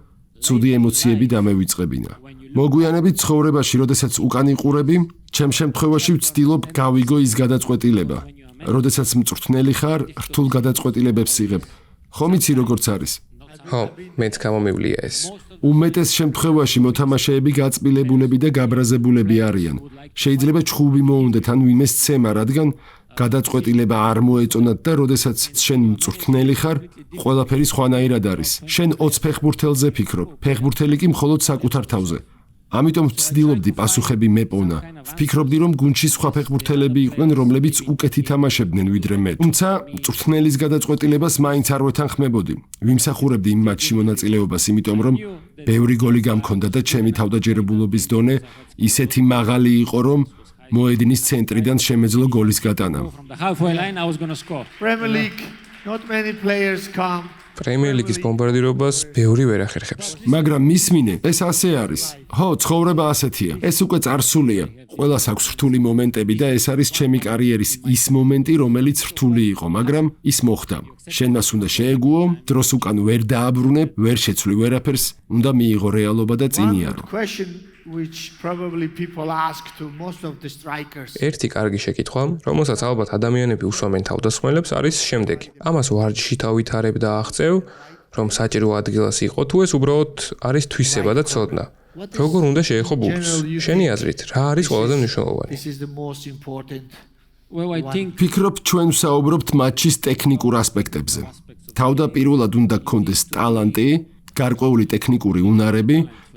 ცუდი ემოციები დამევიწყებინა. მოგვიანებით ცხოვრებაში, როდესაც უკან იყურები, ჩემ შემთხვევაში ვცდილობ გავიგო ის გადაწყვეტილება. როდესაც მწვრთნელი ხარ, რთულ გადაწყვეტილებებს იღებ. ხომ იცი როგორც არის? ხო, მეც გამომივლია ეს. უმეტეს შემთხვევაში მოთამაშეები გაწმილებულები და გაბრაზებულები არიან. შეიძლება ჩხუბი მოუნდეთ ან ვინმე სცემა, რადგან გადაწყვეტილება არ მოეწონათ და როდესაც შენ მწვრთნელი ხარ, ყველაფერი სხვანაირად არის. შენ 20 ფეხბურთელზე ფიქრობ, ფეხბურთელი კი მხოლოდ საკუთარ თავზე. ამიტომ ვცდილობდი პასუხები მეპოვნა. ვფიქრობდი, რომ გუნდში სხვა ფეხბურთელები იყვნენ, რომლებიც უკეთ ითამაშებდნენ ვიდრე მე. თუმცა მწვრთნელის გადაწყვეტილებას მაინც არ ვეთანხმებოდი. ვიმსახურებდი იმ მატჩში მონაწილეობას, იმიტომ რომ ბევრი გოლი გამქონდა და ჩემი თავდაჯერებულობის დონე ისეთი მაღალი იყო, რომ მოედინის ცენტრიდან შემეძლო გოლის გატანა. from the halfway line I was going to score. Premier League not many players come პრემიერ ლიგის ბომბარდირობას ბევრი ვერ ახერხებს. მაგრამ მისმინე, ეს ასე არის. ხო, ცხოვრება ასეთია. ეს უკვე წარსულია. ყველას აქვს რთული მომენტები და ეს არის ჩემი კარიერის ის მომენტი, რომელიც რთული იყო, მაგრამ ის მოხდა. შენ მას უნდა შეეგუო, დროს უკან ვერ დააბრუნებ, ვერ შეცვლი ვერაფერს, უნდა მიიღო რეალობა და წინიარო. One question which probably people ask to most of the strikers. ერთი კარგი შეკითხვა, რომელსაც ალბათ ადამიანები უსვამენ თავდასხმელებს, არის შემდეგი. ამას ვარჯიში დავითარებ და აღწევ, რომ საჭირო ადგილას იყო, თუ ეს უბრალოდ არის თვისება და ცოდნა. როგორ უნდა შეეხო ბურთს? შენი აზრით, რა არის ყველაზე მნიშვნელოვანი? This is the most important. Well, I think ფიქრობ, ჩვენ ვსაუბრობთ მატჩის ტექნიკურ ასპექტებზე. თავდაპირველად უნდა გქონდეს ტალანტი, გარკვეული ტექნიკური უნარები,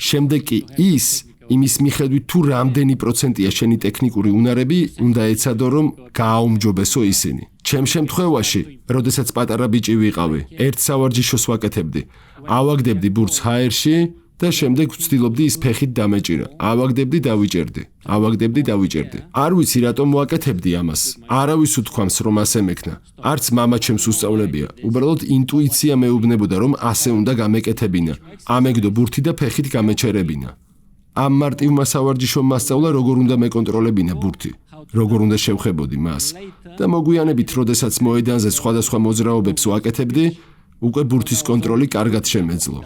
შემდეგ კი ის იმის მიხედვით თუ რამდენი პროცენტია შენი ტექნიკური უნარები, უნდა ეცადო რომ გააუმჯობესო ისინი. ჩემ შემთხვევაში, როდესაც პატარა ბიჭი ვიყავი, ერთ სავარჯიშოს ვაკეთებდი. ავაგდებდი ბურთს ჰაერში და შემდეგ ვცდილობდი ის ფეხით დამეჭირა. ავაგდებდი, დავიჭერდი. ავაგდებდი, დავიჭერდი. არ ვიცი რატომ ვაკეთებდი ამას. არავის უთქვამს რომ ასე მექნა. არც მამა ჩემს უსწავლებია. უბრალოდ ინტუიცია მეუბნებოდა რომ ასე უნდა გამეკეთებინა. ამეგდო ბურთი და ფეხით გამეჩერებინა. ამ მარტივმა სავარჯიშომ მასწავლა როგორ უნდა მეკონტროლებინა ბურთი, როგორ უნდა შევხებოდი მას. და მოგვიანებით, როდესაც მოედანზე სხვადასხვა მოძრაობებს ვაკეთებდი, უკვე ბურთის კონტროლი კარგად შემეძლო.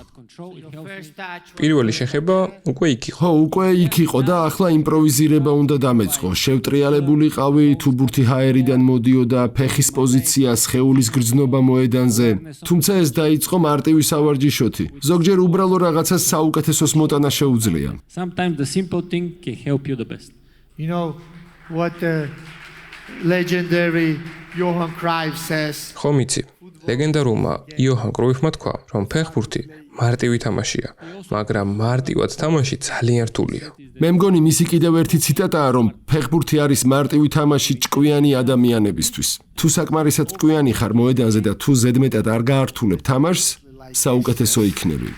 პირველი შეხება უკვე იქ იყო. ხო, უკვე იქ იყო და ახლა იმპროვიზირება უნდა დამეწყო. შევტრიალებულიყავი, თუ ბურთი ჰაერიდან მოდიოდა, ფეხის პოზიცია, სხეულის გრძნობა მოედანზე. თუმცა ეს დაიწყო მარტივი სავარჯიშოთი. ზოგჯერ უბრალო რაღაცას საუკეთესოს მოტანა შეუძლია. sometimes the simple thing can help you the best. You know what the legendary Johan Cruyff says. ხომ იცი? ლეგენდარულმა იოჰან კრუიფმა თქვა, რომ ფეხბურთი მარტივი თამაშია, მაგრამ მარტივად თამაში ძალიან რთულია. მე მგონი მისი კიდევ ერთი ციტატაა, რომ ფეხბურთი არის მარტივი თამაში ჭკვიანი ადამიანებისთვის. თუ საკმარისად ჭკვიანი ხარ მოედანზე და თუ ზედმეტად არ გაართულებ თამაშს, საუკეთესო იქნები.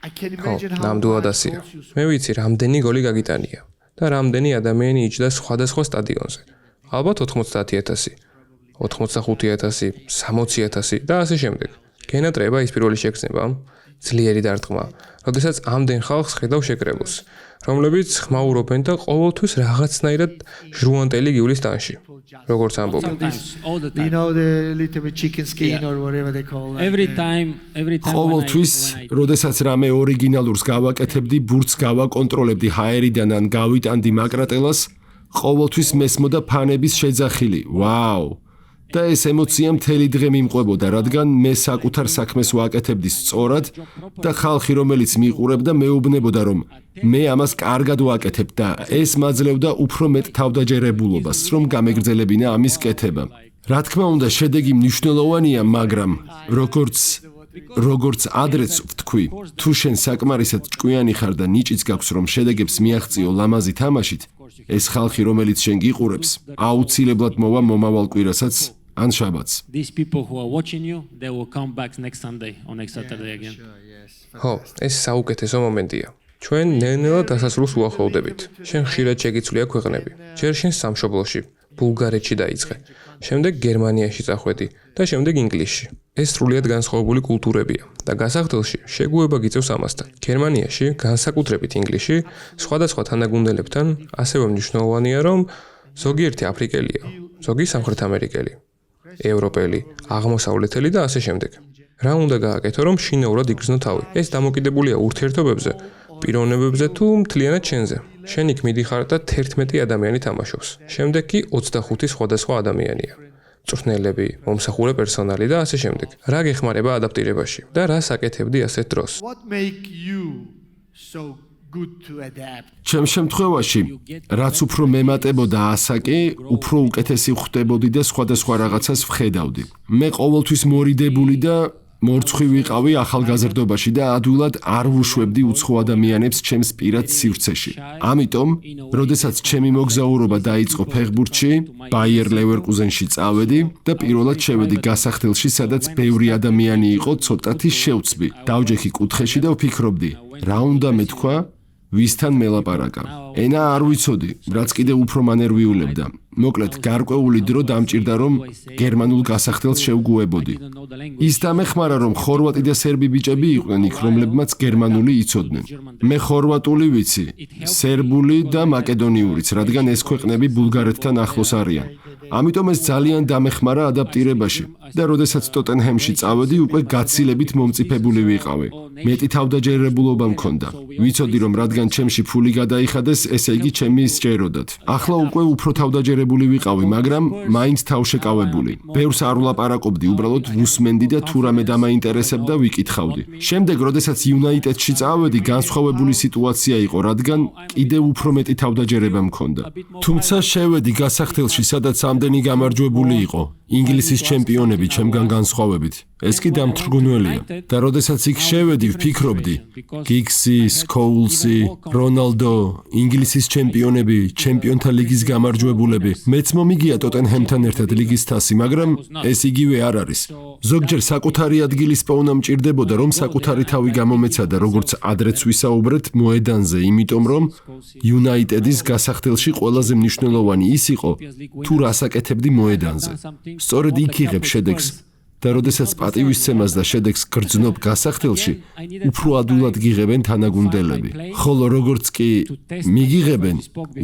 I can ხო, imagine how ნამდვილად much ასია. goals you მე ვიცი, რამდენი გოლი გაგიტანია და რამდენი ადამიანი იჯდა სხვადასხვა სტადიონზე. ალბათ 90,000, 85,000, 60,000 და ასე შემდეგ. გენატრება ის პირველი შეგრძნება, ძლიერი დარტყმა, როდესაც ამდენ ხალხს ხედავ შეკრებულს, რომლებიც ხმაურობენ და ყოველთვის რაღაცნაირად ჟრუანტელი გივლის ტანში. როგორც ამბობენ. Sometimes, all the You time. know the little bit chicken skin or whatever they call it. Every time ყოველთვის, როდესაც რამე ორიგინალურს გავაკეთებდი, ბურთს გავაკონტროლებდი ჰაერიდან ან გავიტანდი მაკრატელას, ყოველთვის მესმოდა ფანების შეძახილი. ვაუ! და ეს ემოცია მთელი დღე მიმყვებოდა, რადგან მე საკუთარ საქმეს ვაკეთებდი სწორად და ხალხი, რომელიც მიყურებდა, მეუბნებოდა, რომ მე ამას კარგად ვაკეთებ და ეს მაძლევდა უფრო მეტ თავდაჯერებულობას, რომ გამეგრძელებინა ამის კეთება. რა თქმა უნდა, შედეგი მნიშვნელოვანია, მაგრამ როგორც როგორც ადრეც ვთქვი, თუ შენ საკმარისად ჭკვიანი ხარ და ნიჭიც გაქვს, რომ შედეგებს მიაღწიო ლამაზი თამაშით, ეს ხალხი, რომელიც შენ გიყურებს, აუცილებლად მოვა მომავალ კვირასაც ან შაბათს. These people who are watching you, they will come back next Sunday or next Saturday again. ხო, ეს საუკეთესო მომენტია. ჩვენ ნელ-ნელა დასასრულს უახლოვდებით. შენ ხშირად შეგიცვლია ქვეყნები. ჯერ შენ სამშობლოში, ბულგარეთში დაიწყე. შემდეგ გერმანიაში წახვედი და შემდეგ ინგლისში. ეს სრულიად განსხვავებული კულტურებია და გასახდელში შეგუება გიწევს ამასთან. გერმანიაში, განსაკუთრებით ინგლისში, სხვადასხვა თანაგუნდელებთან ასევე მნიშვნელოვანია, რომ ზოგიერთი აფრიკელია, ზოგი სამხრეთ ამერიკელი, ევროპელი, აღმოსავლეთელი და ასე შემდეგ. რა უნდა გააკეთო, რომ შინაურად იგრძნო თავი? ეს დამოკიდებულია ურთიერთობებზე, პიროვნებებზე თუ მთლიანად შენზე. შენ იქ მიდიხარ და 11 ადამიანი თამაშობს. შემდეგ კი 25 სხვადასხვა ადამიანია. წვრთნელები, მომსახურე პერსონალი და ასე შემდეგ. რა გეხმარება ადაპტირებაში და რას აკეთებდი ასეთ დროს? What make you so good to adapt? ჩემ შემთხვევაში, რაც უფრო მემატებოდა ასაკი, უფრო უკეთესი ვხდებოდი და სხვადასხვა რაღაცას ვხედავდი. მე ყოველთვის მორიდებული და მორცხვი ვიყავი ახალგაზრდობაში და ადვილად არ ვუშვებდი უცხო ადამიანებს ჩემს პირად სივრცეში. ამიტომ, როდესაც ჩემი მოგზაურობა დაიწყო ფეხბურთში, ბაიერ ლევერკუზენში წავედი და პირველად შევედი გასახდელში, სადაც ბევრი ადამიანი იყო, ცოტათი შევწვი. დავჯექი კუთხეში და ვფიქრობდი, რა უნდა მეთქვა, ვისთან მელაპარაკა. ენა არ ვიცოდი, რაც კიდევ უფრო მანერვიულებდა. მოკლედ, გარკვეული დრო დამჭირდა, რომ გერმანულ გასახდელს შევგუებოდი. ის დამეხმარა, რომ ხორვატი და სერბი ბიჭები იყვნენ იქ, რომლებმაც გერმანული იცოდნენ. მე ხორვატული ვიცი, სერბული და მაკედონიურიც, რადგან ეს ქვეყნები ბულგარეთთან ახლოს არიან. ამიტომ ეს ძალიან დამეხმარა ადაპტირებაში და როდესაც ტოტენჰემში წავედი, უკვე გაცილებით მომწიფებული ვიყავი. მეტი თავდაჯერებულობა მქონდა. ვიცოდი, რომ რადგან ჩემში ფული გადაიხადეს, ესე იგი ჩემი სჯეროდათ. ახლა უკვე უფრო თავდაჯერებული ვიყავი, მაგრამ მაინც თავშეკავებული. ბევრს არ ვლაპარაკობდი, უბრალოდ ვუსმენდი და თუ რამე დამაინტერესებდა ვიკითხავდი. შემდეგ, როდესაც იუნაიტედში წავედი, განსხვავებული სიტუაცია იყო, რადგან კიდევ უფრო მეტი თავდაჯერება მქონდა. თუმცა შევედი გასახდელში, სადაც ამდენი გამარჯვებული იყო. ინგლისის ჩემპიონები ჩემგან განსხვავებით. ეს კი დამთრგუნველია. და როდესაც იქ შევედი, ვფიქრობდი, გიგსი, სკოულსი, რონალდო, ინგლისის ჩემპიონები, ჩემპიონთა ლიგის გამარჯვებულები. მეც მომიგია ტოტენჰემთან ერთად ლიგის თასი, მაგრამ ეს იგივე არ არის. ზოგჯერ საკუთარი ადგილის პოვნა მჭირდებოდა, რომ საკუთარი თავი გამომეცადა, როგორც ადრეც ვისაუბრეთ მოედანზე, იმიტომ რომ იუნაიტედის გასახდელში ყველაზე მნიშვნელოვანი ის იყო, თუ რას აკეთებდი მოედანზე. სწორედ იქ იღებ შედეგს. და როდესაც პატივისცემას და შედეგს გრძნობ გასახდელში, უფრო ადვილად გიღებენ თანაგუნდელები. ხოლო როგორც კი მიგიღებენ,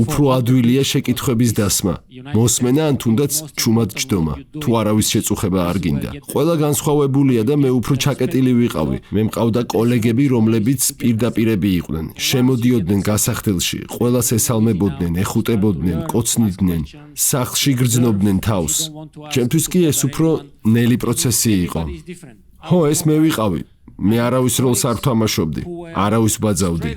უფრო ადვილია შეკითხვების დასმა, მოსმენა ან თუნდაც ჩუმად ჯდომა, თუ არავის შეწუხება არ გინდა. ყველა განსხვავებულია და მე უფრო ჩაკეტილი ვიყავი. მე მყავდა კოლეგები, რომლებიც პირდაპირები იყვნენ. შემოდიოდნენ გასახდელში, ყველას ესალმებოდნენ, ეხუტებოდნენ, კოცნიდნენ, სახლში გრძნობდნენ თავს. ჩემთვის კი ეს უფრო ნელი პროცესი იყო. ხო, ეს მე ვიყავი. მე არავის როლს არ ვთამაშობდი, არავის ვბაძავდი.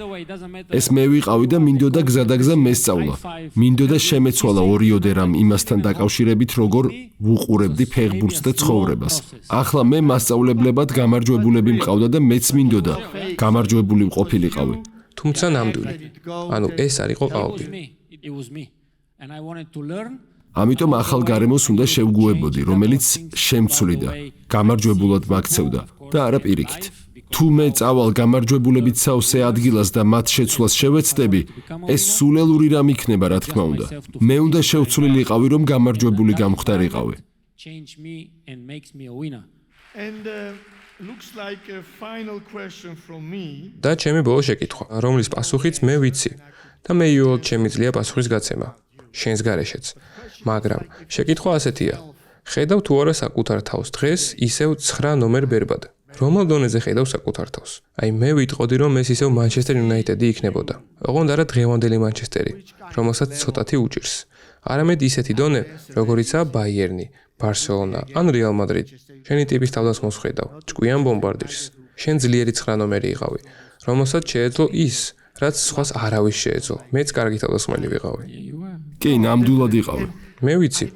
ეს მე ვიყავი და მინდოდა გზადაგზა მესწავლა. მინდოდა შემეცვალა ორიოდე რამ იმასთან დაკავშირებით, როგორ ვუყურებდი ფეხბურთს და ცხოვრებას. ახლა მე მასწავლებლებად გამარჯვებულები მყავდა და მეც მინდოდა გამარჯვებული ყოფილიყავი. თუმცა ნამდვილი. ანუ ეს არ იყო ყალბი. ამიტომ ახალ გარემოს უნდა შევგუებოდი, რომელიც შემცვლიდა, გამარჯვებულად მაქცევდა და არა პირიქით. თუ მე წავალ გამარჯვებულებით სავსე ადგილას და მათ შეცვლას შევეცდები, ეს სულელური რამ იქნება, რა თქმა უნდა. მე უნდა შევცვლილიყავი, რომ გამარჯვებული გამختارიყავი. Looks like a final question from me. და ჩემი ბოლო შეკითხვა, რომლის პასუხიც მე ვიცი და მე იოლ შემიძლია პასუხის გაცემა. შენს გარეშეც. მაგრამ შეკითხვა ასეთია. ხედავ თუ არა საკუთარ თავს დღეს ისევ 9 ნომერ ბერბად. რომელ დონეზე ხედავ საკუთარ თავს? აი მე ვიტყოდი, რომ ეს ისევ მანჩესტერ იუნაიტედი იქნებოდა. ოღონდ არა დღევანდელი მანჩესტერი, რომელსაც ცოტათი უჭირს. არამედ ისეთი დონე, როგორიცაა ბაიერნი, ბარსელონა ან რეალ მადრიდი. შენი ტიპის თავდასხმას ხედავ, ჭკვიან ბომბარდირს. შენ ძლიერი 9 ნომერი იყავი, რომელსაც შეეძლო ის, რაც სხვას არავის შეეძლო. მეც კარგი თავდასხმელი ვიყავი. კი, ნამდვილად იყავი. მე ვიცი,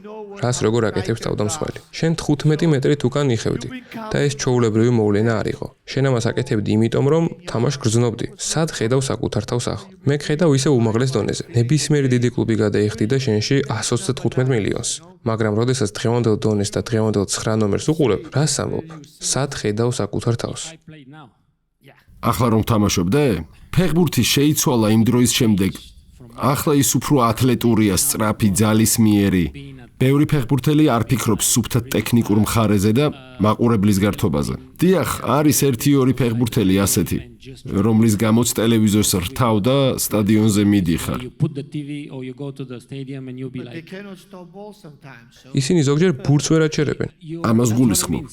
რას როგორ აკეთებს თავდამსხმელი. შენ 15 მეტრით უკან იხევდი და ეს ჩვეულებრივი მოვლენა არ იყო. შენ ამას აკეთებდი იმიტომ, რომ თამაშს გრძნობდი. სად ხედავ საკუთარ თავს ახლა? მე გხედავ ისე უმაღლეს დონეზე. ნებისმიერი დიდი კლუბი გადაიხდიდა შენში 125 მილიონს. მაგრამ როდესაც დღევანდელ დონეს და დღევანდელ 9 ნომერს უყურებ, რას ამბობ? სად ხედავ საკუთარ თავს? ახლა რომ თამაშობდე? ფეხბურთი შეიცვალა იმ დროის შემდეგ. ახლა ის უფრო ათლეტურია, სწრაფი, ძალისმიერი. ბევრი ფეხბურთელი არ ფიქრობს სუფთა ტექნიკურ მხარეზე და მაყურებლის გართობაზე. დიახ, არის 1-2 ფეხბურთელი ასეთი, რომლის გამოც ტელევიზორს რთავ და სტადიონზე მიდიხარ. ისინი ზოგჯერ ბურთს ვერ აჩერებენ. ამას გულისხმობ.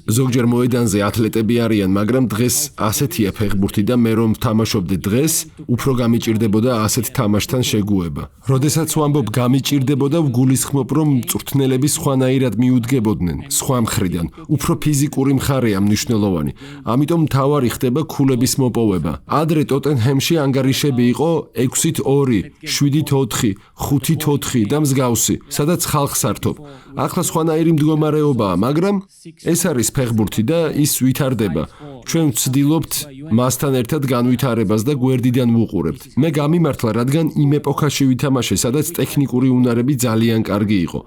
ზოგჯერ მოედანზე ათლეტები არიან, მაგრამ დღეს ასეთია ფეხბურთი და მე რომ თამაშობდე დღეს, უფრო გამიჭირდებოდა ასეთ თამაშთან შეგუება. როდესაც ვამბობ გამიჭირდებოდა, ვგულისხმობ, რომ მწვრთნელები სხვანაირად მიუდგებოდნენ, სხვა მხრიდან, უფრო ფიზიკური მხარეა მნიშვნელოვანი. ამიტომ მთავარი ხდება ქულების მოპოვება. ადრე ტოტენჰემში ანგარიშები იყო 6-2, 7-4, 5-4 და მსგავსი, სადაც ხალხს ართობ. ახლა სხვანაირი მდგომარეობაა, მაგრამ ეს არის ფეხბურთი და ის ვითარდება. ჩვენ ვცდილობთ მასთან ერთად განვითარებას და გვერდიდან ვუყურებთ. მე გამიმართლა, რადგან იმ ეპოქაში ვითამაშე, სადაც ტექნიკური უნარები ძალიან კარგი იყო.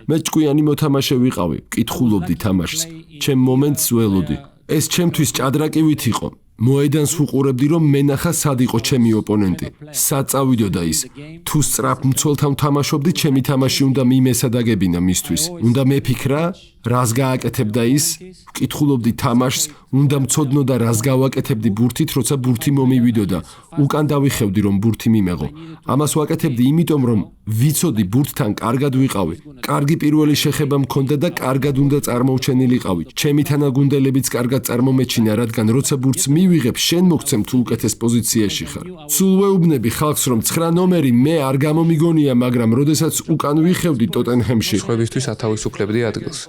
მე ჭკვიანი მოთამაშე ვიყავი, კითხულობდი თამაშს, ჩემ მომენტს ველოდი. ეს ჩემთვის ჭადრაკივით იყო. მოედანს ვუყურებდი, რომ მენახა სად იყო ჩემი ოპონენტი. სად წავიდოდა ის. თუ სწრაფ მცველთან თამაშობდი, ჩემი თამაში უნდა მიმესადაგებინა მისთვის. უნდა მეფიქრა, რას გააკეთებდა ის, ვკითხულობდი თამაშს, უნდა მცოდნო და რას გავაკეთებდი ბურთით, როცა ბურთი მომივიდოდა. უკან დავიხევდი, რომ ბურთი მიმეღო. ამას ვაკეთებდი იმიტომ, რომ ვიცოდი ბურთთან კარგად ვიყავი. კარგი პირველი შეხება მქონდა და კარგად უნდა წარმოვჩენილიყავი. ჩემი თანაგუნდელებიც კარგად წარმომეჩინა, რადგან როცა ბურთს მივიღებ, შენ მოგცემ თუ უკეთეს პოზიციაში ხარ. სულ ვეუბნები ხალხს, რომ 9 ნომერი მე არ გამომიგონია, მაგრამ როდესაც უკან ვიხევდი ტოტენჰემში, სხვებისთვის ათავისუფლებდი ადგილს.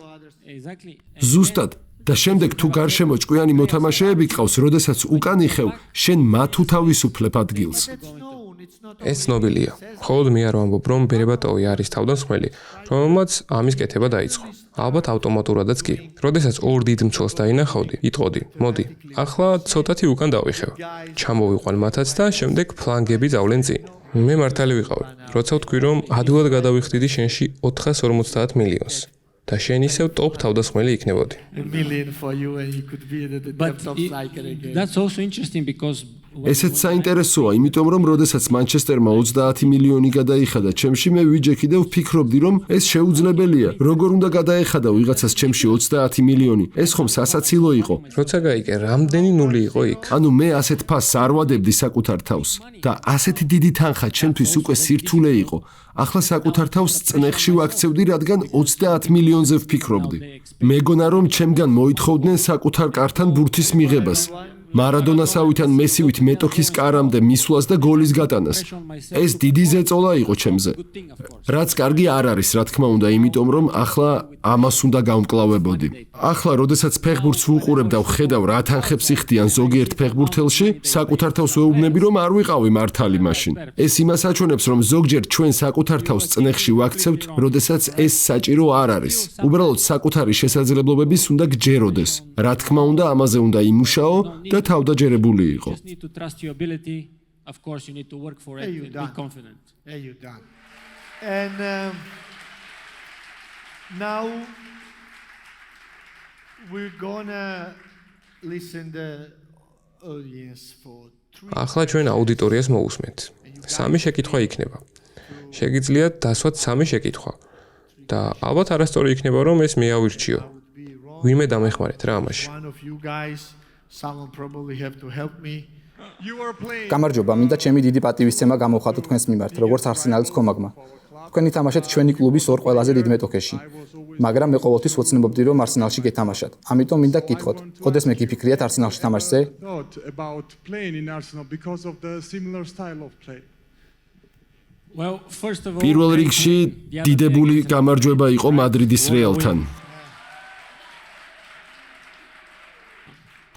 ზუსტად და შემდეგ თუ გარშემო ჭკვიანი მოთამაშეები გყავს, როდესაც უკან იხევ, შენ მათ უთავისუფლებ ადგილს. ეს ცნობილია. მხოლოდ მე არ ვამბობ, რომ ბერებატოვი არის თავდამსხმელი, რომელმაც ამის კეთება დაიწყო. ალბათ ავტომატურადაც კი. როდესაც ორ დიდ მცველს დაინახავდი, იტყოდი, მოდი, ახლა ცოტათი უკან დავიხევ. ჩამოვიყვან მათაც და შემდეგ ფლანგები ძავლენ წინ. მე მართალი ვიყავი. როცა ვთქვი, რომ ადვილად გადავიხდიდი შენში 450 მილიონს. და შენ ისევ ტოპ თავდამსხმელი იქნებოდი. That's also interesting because ესეც საინტერესოა, იმიტომ რომ როდესაც მანჩესტერმა 30 მილიონი გადაიხადა ჩემში, მე ვიჯექი და ვფიქრობდი, რომ ეს შეუძლებელია. როგორ უნდა გადაეხადა ვიღაცას ჩემში 30 მილიონი? ეს ხომ სასაცილო იყო. როცა გაიგე, რამდენი ნული იყო იქ? ანუ მე ასეთ ფასს არ ვადებდი საკუთარ თავს და ასეთი დიდი თანხა ჩემთვის უკვე სირთულე იყო. ახლა საკუთარ თავს წნეხში ვაქცევდი, რადგან 30 მილიონზე ვფიქრობდი. მეგონა რომ ჩემგან მოითხოვდნენ საკუთარ კართან ბურთის მიღებას. მარადონასავითან მესივით მეტოქის კარამდე მისვლას და გოლის გატანას. ეს დიდი ზეწოლა იყო ჩემზე. რაც კარგი არ არის, რა თქმა უნდა, იმიტომ რომ ახლა ამას უნდა გავმკლავებოდი. ახლა, როდესაც ფეხბურთს ვუყურებ და ვხედავ, რა თანხებს იხდიან ზოგიერთ ფეხბურთელში, საკუთარ თავს ვეუბნები, რომ არ ვიყავი მართალი მაშინ. ეს იმას აჩვენებს, რომ ზოგჯერ ჩვენ საკუთარ თავს წნეხში ვაქცევთ, როდესაც ეს საჭირო არ არის. უბრალოდ საკუთარი შესაძლებლობების უნდა გჯეროდეს. რა თქმა უნდა, ამაზე უნდა იმუშაო და თავდაჯერებული იყო. Of course you need to work for it and be confident. There you done. And now we're gonna listen the audience for 3. ახლა ჩვენ აუდიტორიას მოусმენთ. 3 შეკითხვა იქნება. შეგიძლიათ დასვათ 3 შეკითხვა. და ალბათ არასწორი იქნება, რომ ეს მე ავირჩიო. ვინმე დამეხმარეთ რა ამაში. One of you guys, someone probably have to help me. გამარჯობა, მინდა ჩემი დიდი პატივისცემა გამოვხატო თქვენს მიმართ, როგორც არსენალის კომაგმა. თქვენი თამაშეთ ჩვენი კლუბის ორ ყველაზე დიდ მეტოქეში. მაგრამ მე ყოველთვის ვოცნებობდი, რომ არსენალში გეთამაშათ. ამიტომ მინდა გკითხოთ, ოდესმე გიფიქრიათ არსენალში თამაშზე? Well, first of all, პირველ რიგში დიდებული გამარჯვება იყო მადრიდის რეალთან.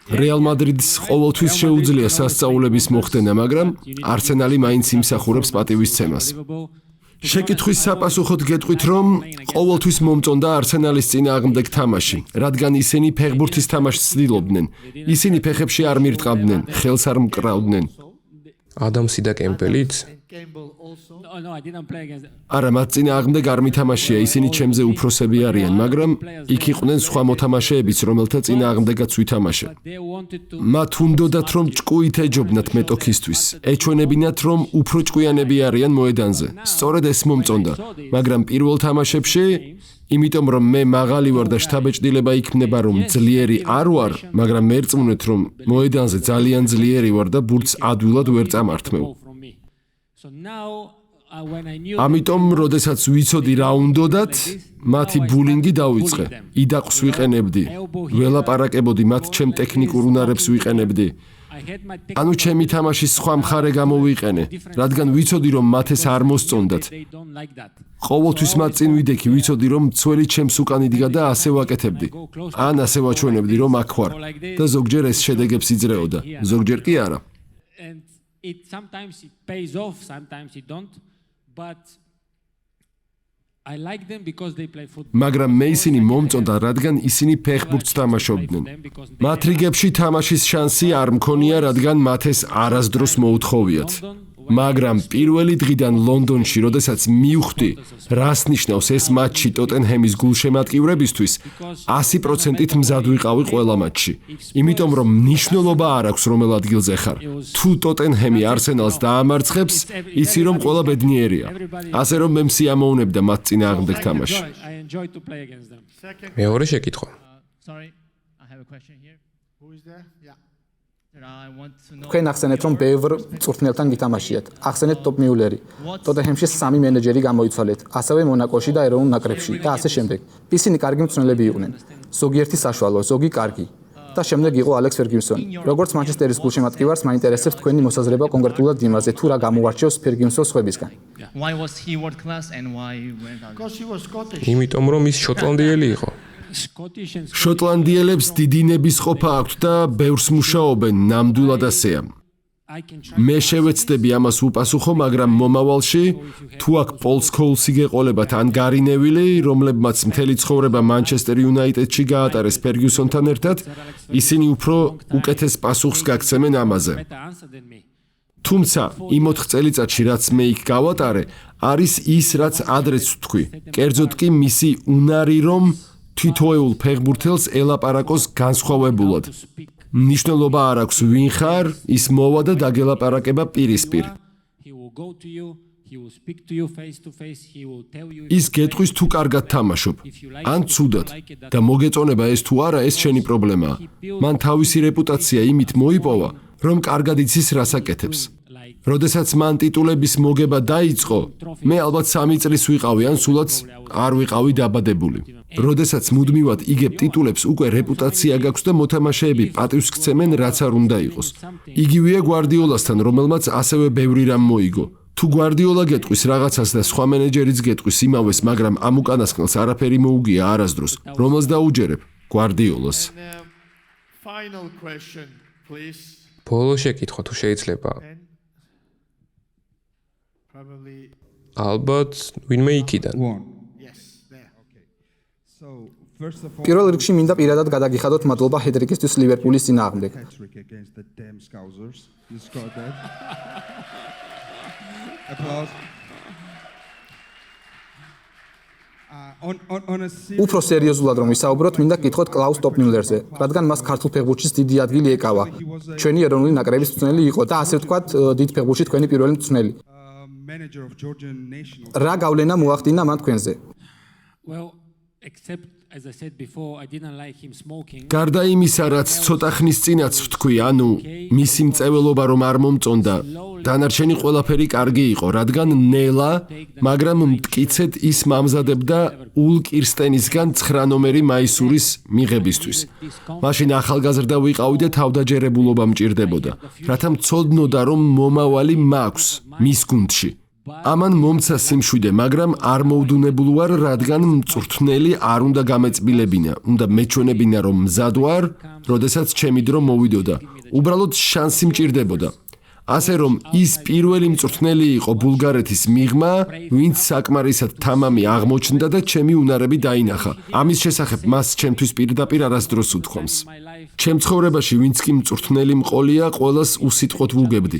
რეალ მადრიდს ყოველთვის შეუძლია სასწაულების მოხდენა, მაგრამ არსენალი მაინც იმსახურებს პატივისცემას. შეკითხვის საპასუხოდ გეტყვით, რომ ყოველთვის მომწონდა არსენალის წინააღმდეგ თამაში, რადგან ისინი ფეხბურთის თამაშს ცდილობდნენ. ისინი ფეხებში არ მირტყავდნენ, ხელს არ მკრავდნენ. ადამსი და კემპელიც No, I didn't play against. არა, მათ წინააღმდეგ არ მითამაშია, ისინი ჩემზე უფროსები არიან, მაგრამ იქ იყვნენ სხვა მოთამაშეებიც, რომელთა წინააღმდეგაც ვითამაშე. They wanted to. მათ უნდოდათ, რომ ჭკუით ეჯობნათ მეტოქისთვის. ეჩვენებინათ, რომ უფრო ჭკვიანები არიან მოედანზე. სწორედ ეს მომწონდა, მაგრამ პირველ თამაშებში, იმიტომ რომ მე მაღალი ვარ და შთაბეჭდილება იქნება, რომ ძლიერი არ ვარ, მაგრამ მერწმუნეთ, რომ მოედანზე ძალიან ძლიერი ვარ და ბურთს ადვილად ვერ წამართმევ. From me. So now, when I knew. ამიტომ, როდესაც ვიცოდი რა უნდოდათ, მათი ბულინგი დავიწყე. იდაყს ვიყენებდი, ველაპარაკებოდი მათ ჩემ ტექნიკურ უნარებს ვიყენებდი. I had my ანუ ჩემი თამაშის სხვა მხარე გამოვიყენე, რადგან ვიცოდი, რომ მათ ეს არ მოსწონდათ. They don't like that. ყოველთვის მათ წინ ვიდექი, ვიცოდი, რომ ცველი ჩემს უკან იდგა და ასე ვაკეთებდი. ან ასე ვაჩვენებდი, რომ აქ ვარ. და ზოგჯერ ეს შედეგებს იძლეოდა, ზოგჯერ კი არა. And it sometimes it pays off, sometimes it don't, but I like them because they play football. მაგრამ მე ისინი მომწონდა, რადგან ისინი ფეხბურთს თამაშობდნენ. მათ რიგებში თამაშის შანსი არ მქონია, რადგან მათ ეს არასდროს მოუთხოვიათ. მაგრამ პირველი დღიდან ლონდონში, როდესაც მივხვდი, რას ნიშნავს ეს მატჩი ტოტენჰემის გულშემატკივრებისთვის, 100%-ით მზად ვიყავი ყველა მატჩში. იმიტომ რომ მნიშვნელობა არ აქვს რომელ ადგილზე ხარ. თუ ტოტენჰემი არსენალს დაამარცხებს, იცი რომ ყველა ბედნიერია. ასე რომ მე მსიამოვნებდა მათ წინააღმდეგ თამაში. I enjoy to play against them. მეორე შეკითხვა. Sorry, I have a question here. Who is there? Yeah. I want to know. თქვენ ახსენეთ, რომ ბევრ წვრთნელთან გითამაშიათ. ახსენეთ ტოპ მიულერი. ტოტენჰემში 3 მენეჯერი გამოიცვალეთ, ასევე მონაკოში და ეროვნულ ნაკრებში და ასე შემდეგ. ისინი კარგი მწვრთნელები იყვნენ. ზოგიერთი საშუალო, ზოგი კარგი. და შემდეგ იყო ალექს ფერგიუსონი. როგორც მანჩესტერის გულშემატკივარს მაინტერესებს თქვენი მოსაზრება კონკრეტულად იმაზე, თუ რა გამოარჩევს ფერგიუსონს სხვებისგან. Why was he world class and why went out? Because he was Scottish. იმიტომ რომ ის შოტლანდიელი იყო. Scottish and შოტლანდიელებს დიდი ნებისყოფა აქვთ და ბევრს მუშაობენ, ნამდვილად ასეა. I can try. მე შევეცდები ამას უპასუხო, მაგრამ მომავალში თუ აქ პოლ სკოულსი გეყოლებათ ან გარი ნევილი, რომლებმაც მთელი ცხოვრება მანჩესტერ იუნაიტედში გაატარეს ფერგიუსონთან ერთად, ისინი უფრო უკეთეს პასუხს გაგცემენ ამაზე. Better answer than me. თუმცა იმ 4 წელიწადში, რაც მე იქ გავატარე, არის ის, რაც ადრეც ვთქვი. კერძოდ კი მისი უნარი, რომ თითოეულ ფეხბურთელს ელაპარაკოს განსხვავებულად. მნიშვნელობა არ აქვს ვინ ხარ, ის მოვა და დაგელაპარაკება პირისპირ. He will go to you, he will speak to you face to face, he will tell you. ის გეტყვის თუ კარგად თამაშობ, ან ცუდად და მოგეწონება ეს თუ არა, ეს შენი პრობლემაა. მან თავისი რეპუტაცია იმით მოიპოვა, რომ კარგად იცის რას აკეთებს. როდესაც მან ტიტულების მოგება დაიწყო, მე ალბათ 3 წლის ვიყავი ან სულაც არ ვიყავი დაბადებული. როდესაც მუდმივად იგებ ტიტულებს, უკვე რეპუტაცია გაქვს და მოთამაშეები პატივს გცემენ, რაც არ უნდა იყოს. იგივეა გვარდიოლასთან, რომელმაც ასევე ბევრი რამ მოიგო. თუ გვარდიოლა გეტყვის რაღაცას და სხვა მენეჯერიც გეტყვის იმავეს, მაგრამ ამ უკანასკნელს არაფერი მოუგია არასდროს, რომელს დაუჯერებ? გვარდიოლას. Final question, please. ბოლო შეკითხვა თუ შეიძლება. Probably ალბათ ვინმე იქიდან. yes. There. So, first of all, პირველ რიგში მინდა პირადად გადაგიხადოთ მადლობა ჰედრიკისთვის ლივერპულის წინააღმდეგ. hat-trick against the damn Scousers. You scored that. Applause. On a უფრო სერიოზულად რომ ვისაუბროთ, მინდა გკითხოთ კლაუს ტოპ მიულერზე, რადგან მას ქართულ ფეხბურთში დიდი ადგილი ეკავა. ჩვენი ეროვნული ნაკრების მწვრთნელი იყო და ასე ვთქვათ, დიდ ფეხბურთში თქვენი პირველი მწვრთნელი. manager of Georgian national. რა გავლენა მოახდინა მან თქვენზე? Well, except as I said before, I didn't like him smoking. გარდა იმისა, რაც ცოტა ხნის წინაც ვთქვი, ანუ მისი მწეველობა რომ არ მომწონდა, დანარჩენი ყველაფერი კარგი იყო, რადგან ნელა, მაგრამ მტკიცედ ის მამზადებდა ულ კირსტენისგან 9 ნომერი მაისურის მიღებისთვის. მაშინ ახალგაზრდა ვიყავი და თავდაჯერებულობა მჭირდებოდა, რათა მცოდნოდა რომ მომავალი მაქვს მის გუნდში. ამან მომცა სიმშვიდე, მაგრამ არ მოვდუნებულ ვარ, რადგან მწვრთნელი არ უნდა გამეწბილებინა, უნდა მეჩვენებინა რომ მზად ვარ, როდესაც ჩემი დრო მოვიდოდა. უბრალოდ შანსი მჭირდებოდა. ასე რომ ის პირველი მწვრთნელი იყო ბულგარეთის მიღმა, ვინც საკმარისად თამამი აღმოჩნდა და ჩემი უნარები დაინახა. ამის შესახებ მას ჩემთვის პირდაპირ არასდროს უთქვამს. ჩემ ცხოვრებაში ვინც კი მწვრთნელი მყოლია, ყველას უსიტყვოდ ვუგებდი.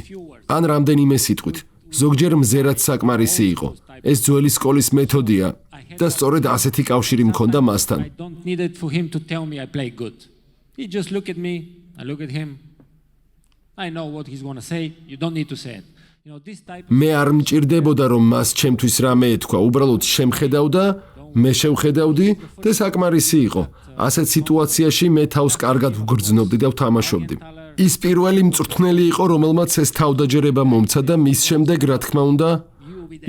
ან რამდენიმე სიტყვით. ზოგჯერ მზერად საკმარისი იყო. ეს ძველი სკოლის მეთოდია და სწორედ ასეთი კავშირი მქონდა მასთან. I don't need it for him to tell me I play good. He just look at me, I look at him. I know what he's going to say. You don't need to say it. You know, this type მე არ მჭირდებოდა რომ მას ჩემთვის რამე ეთქვა, უბრალოდ შემხედავდა, მე შევხედავდი და საკმარისი იყო. ასეთ სიტუაციაში მე თავს კარგად ვგრძნობდი და ვთამაშობდი. ის პირველი მწვრთნელი იყო, რომელმაც ეს თავდაჯერება მომცა და მის შემდეგ, რა თქმა უნდა,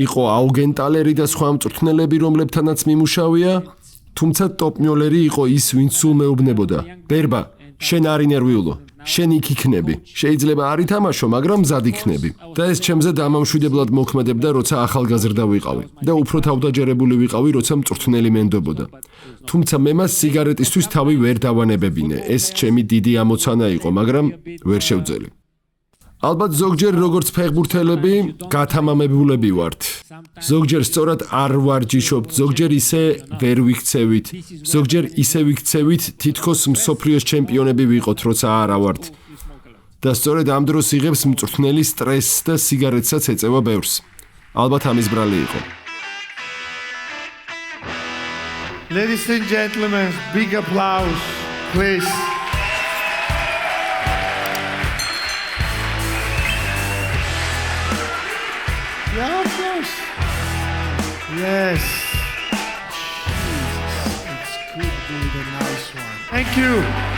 იყო აუგენტალერი და სხვა მწვრთნელები, რომლებთანაც მიმუშავია, თუმცა ტოპ-მიოლერი იყო ის, ვინც სულ მეუბნებოდა. ბერბა, შენ არ ინერვიულო. შენ იქ იქნები. შეიძლება არ ითამაშო, მაგრამ მზად იქნები. და ეს ჩემზე დამამშვიდებლად მოქმედებდა, როცა ახალგაზრდა ვიყავი და უფრო თავდაჯერებული ვიყავი, როცა მწვრთნელი მენდობოდა. თუმცა მე მას სიგარეტისთვის თავი ვერ დავანებებინე. ეს ჩემი დიდი ამოცანა იყო, მაგრამ ვერ შევძელი. ალბათ ზოგჯერ როგორც ფეხბურთელები გათამამებულები ვართ. ზოგჯერ სწორად არ ვარჯიშობთ, ზოგჯერ ისე ვერ ვიქცევით, ზოგჯერ ისე ვიქცევით, თითქოს მსოფლიოს ჩემპიონები ვიყოთ, როცა არა ვართ. და სწორედ ამ დროს იღებს მწვრთნელი სტრესს და სიგარეტსაც ეწევა ბევრს. ალბათ ამის ბრალი იყო. Ladies and gentlemen, big applause, please. Yes. Yes. Jesus, it's good, really nice one. Thank you.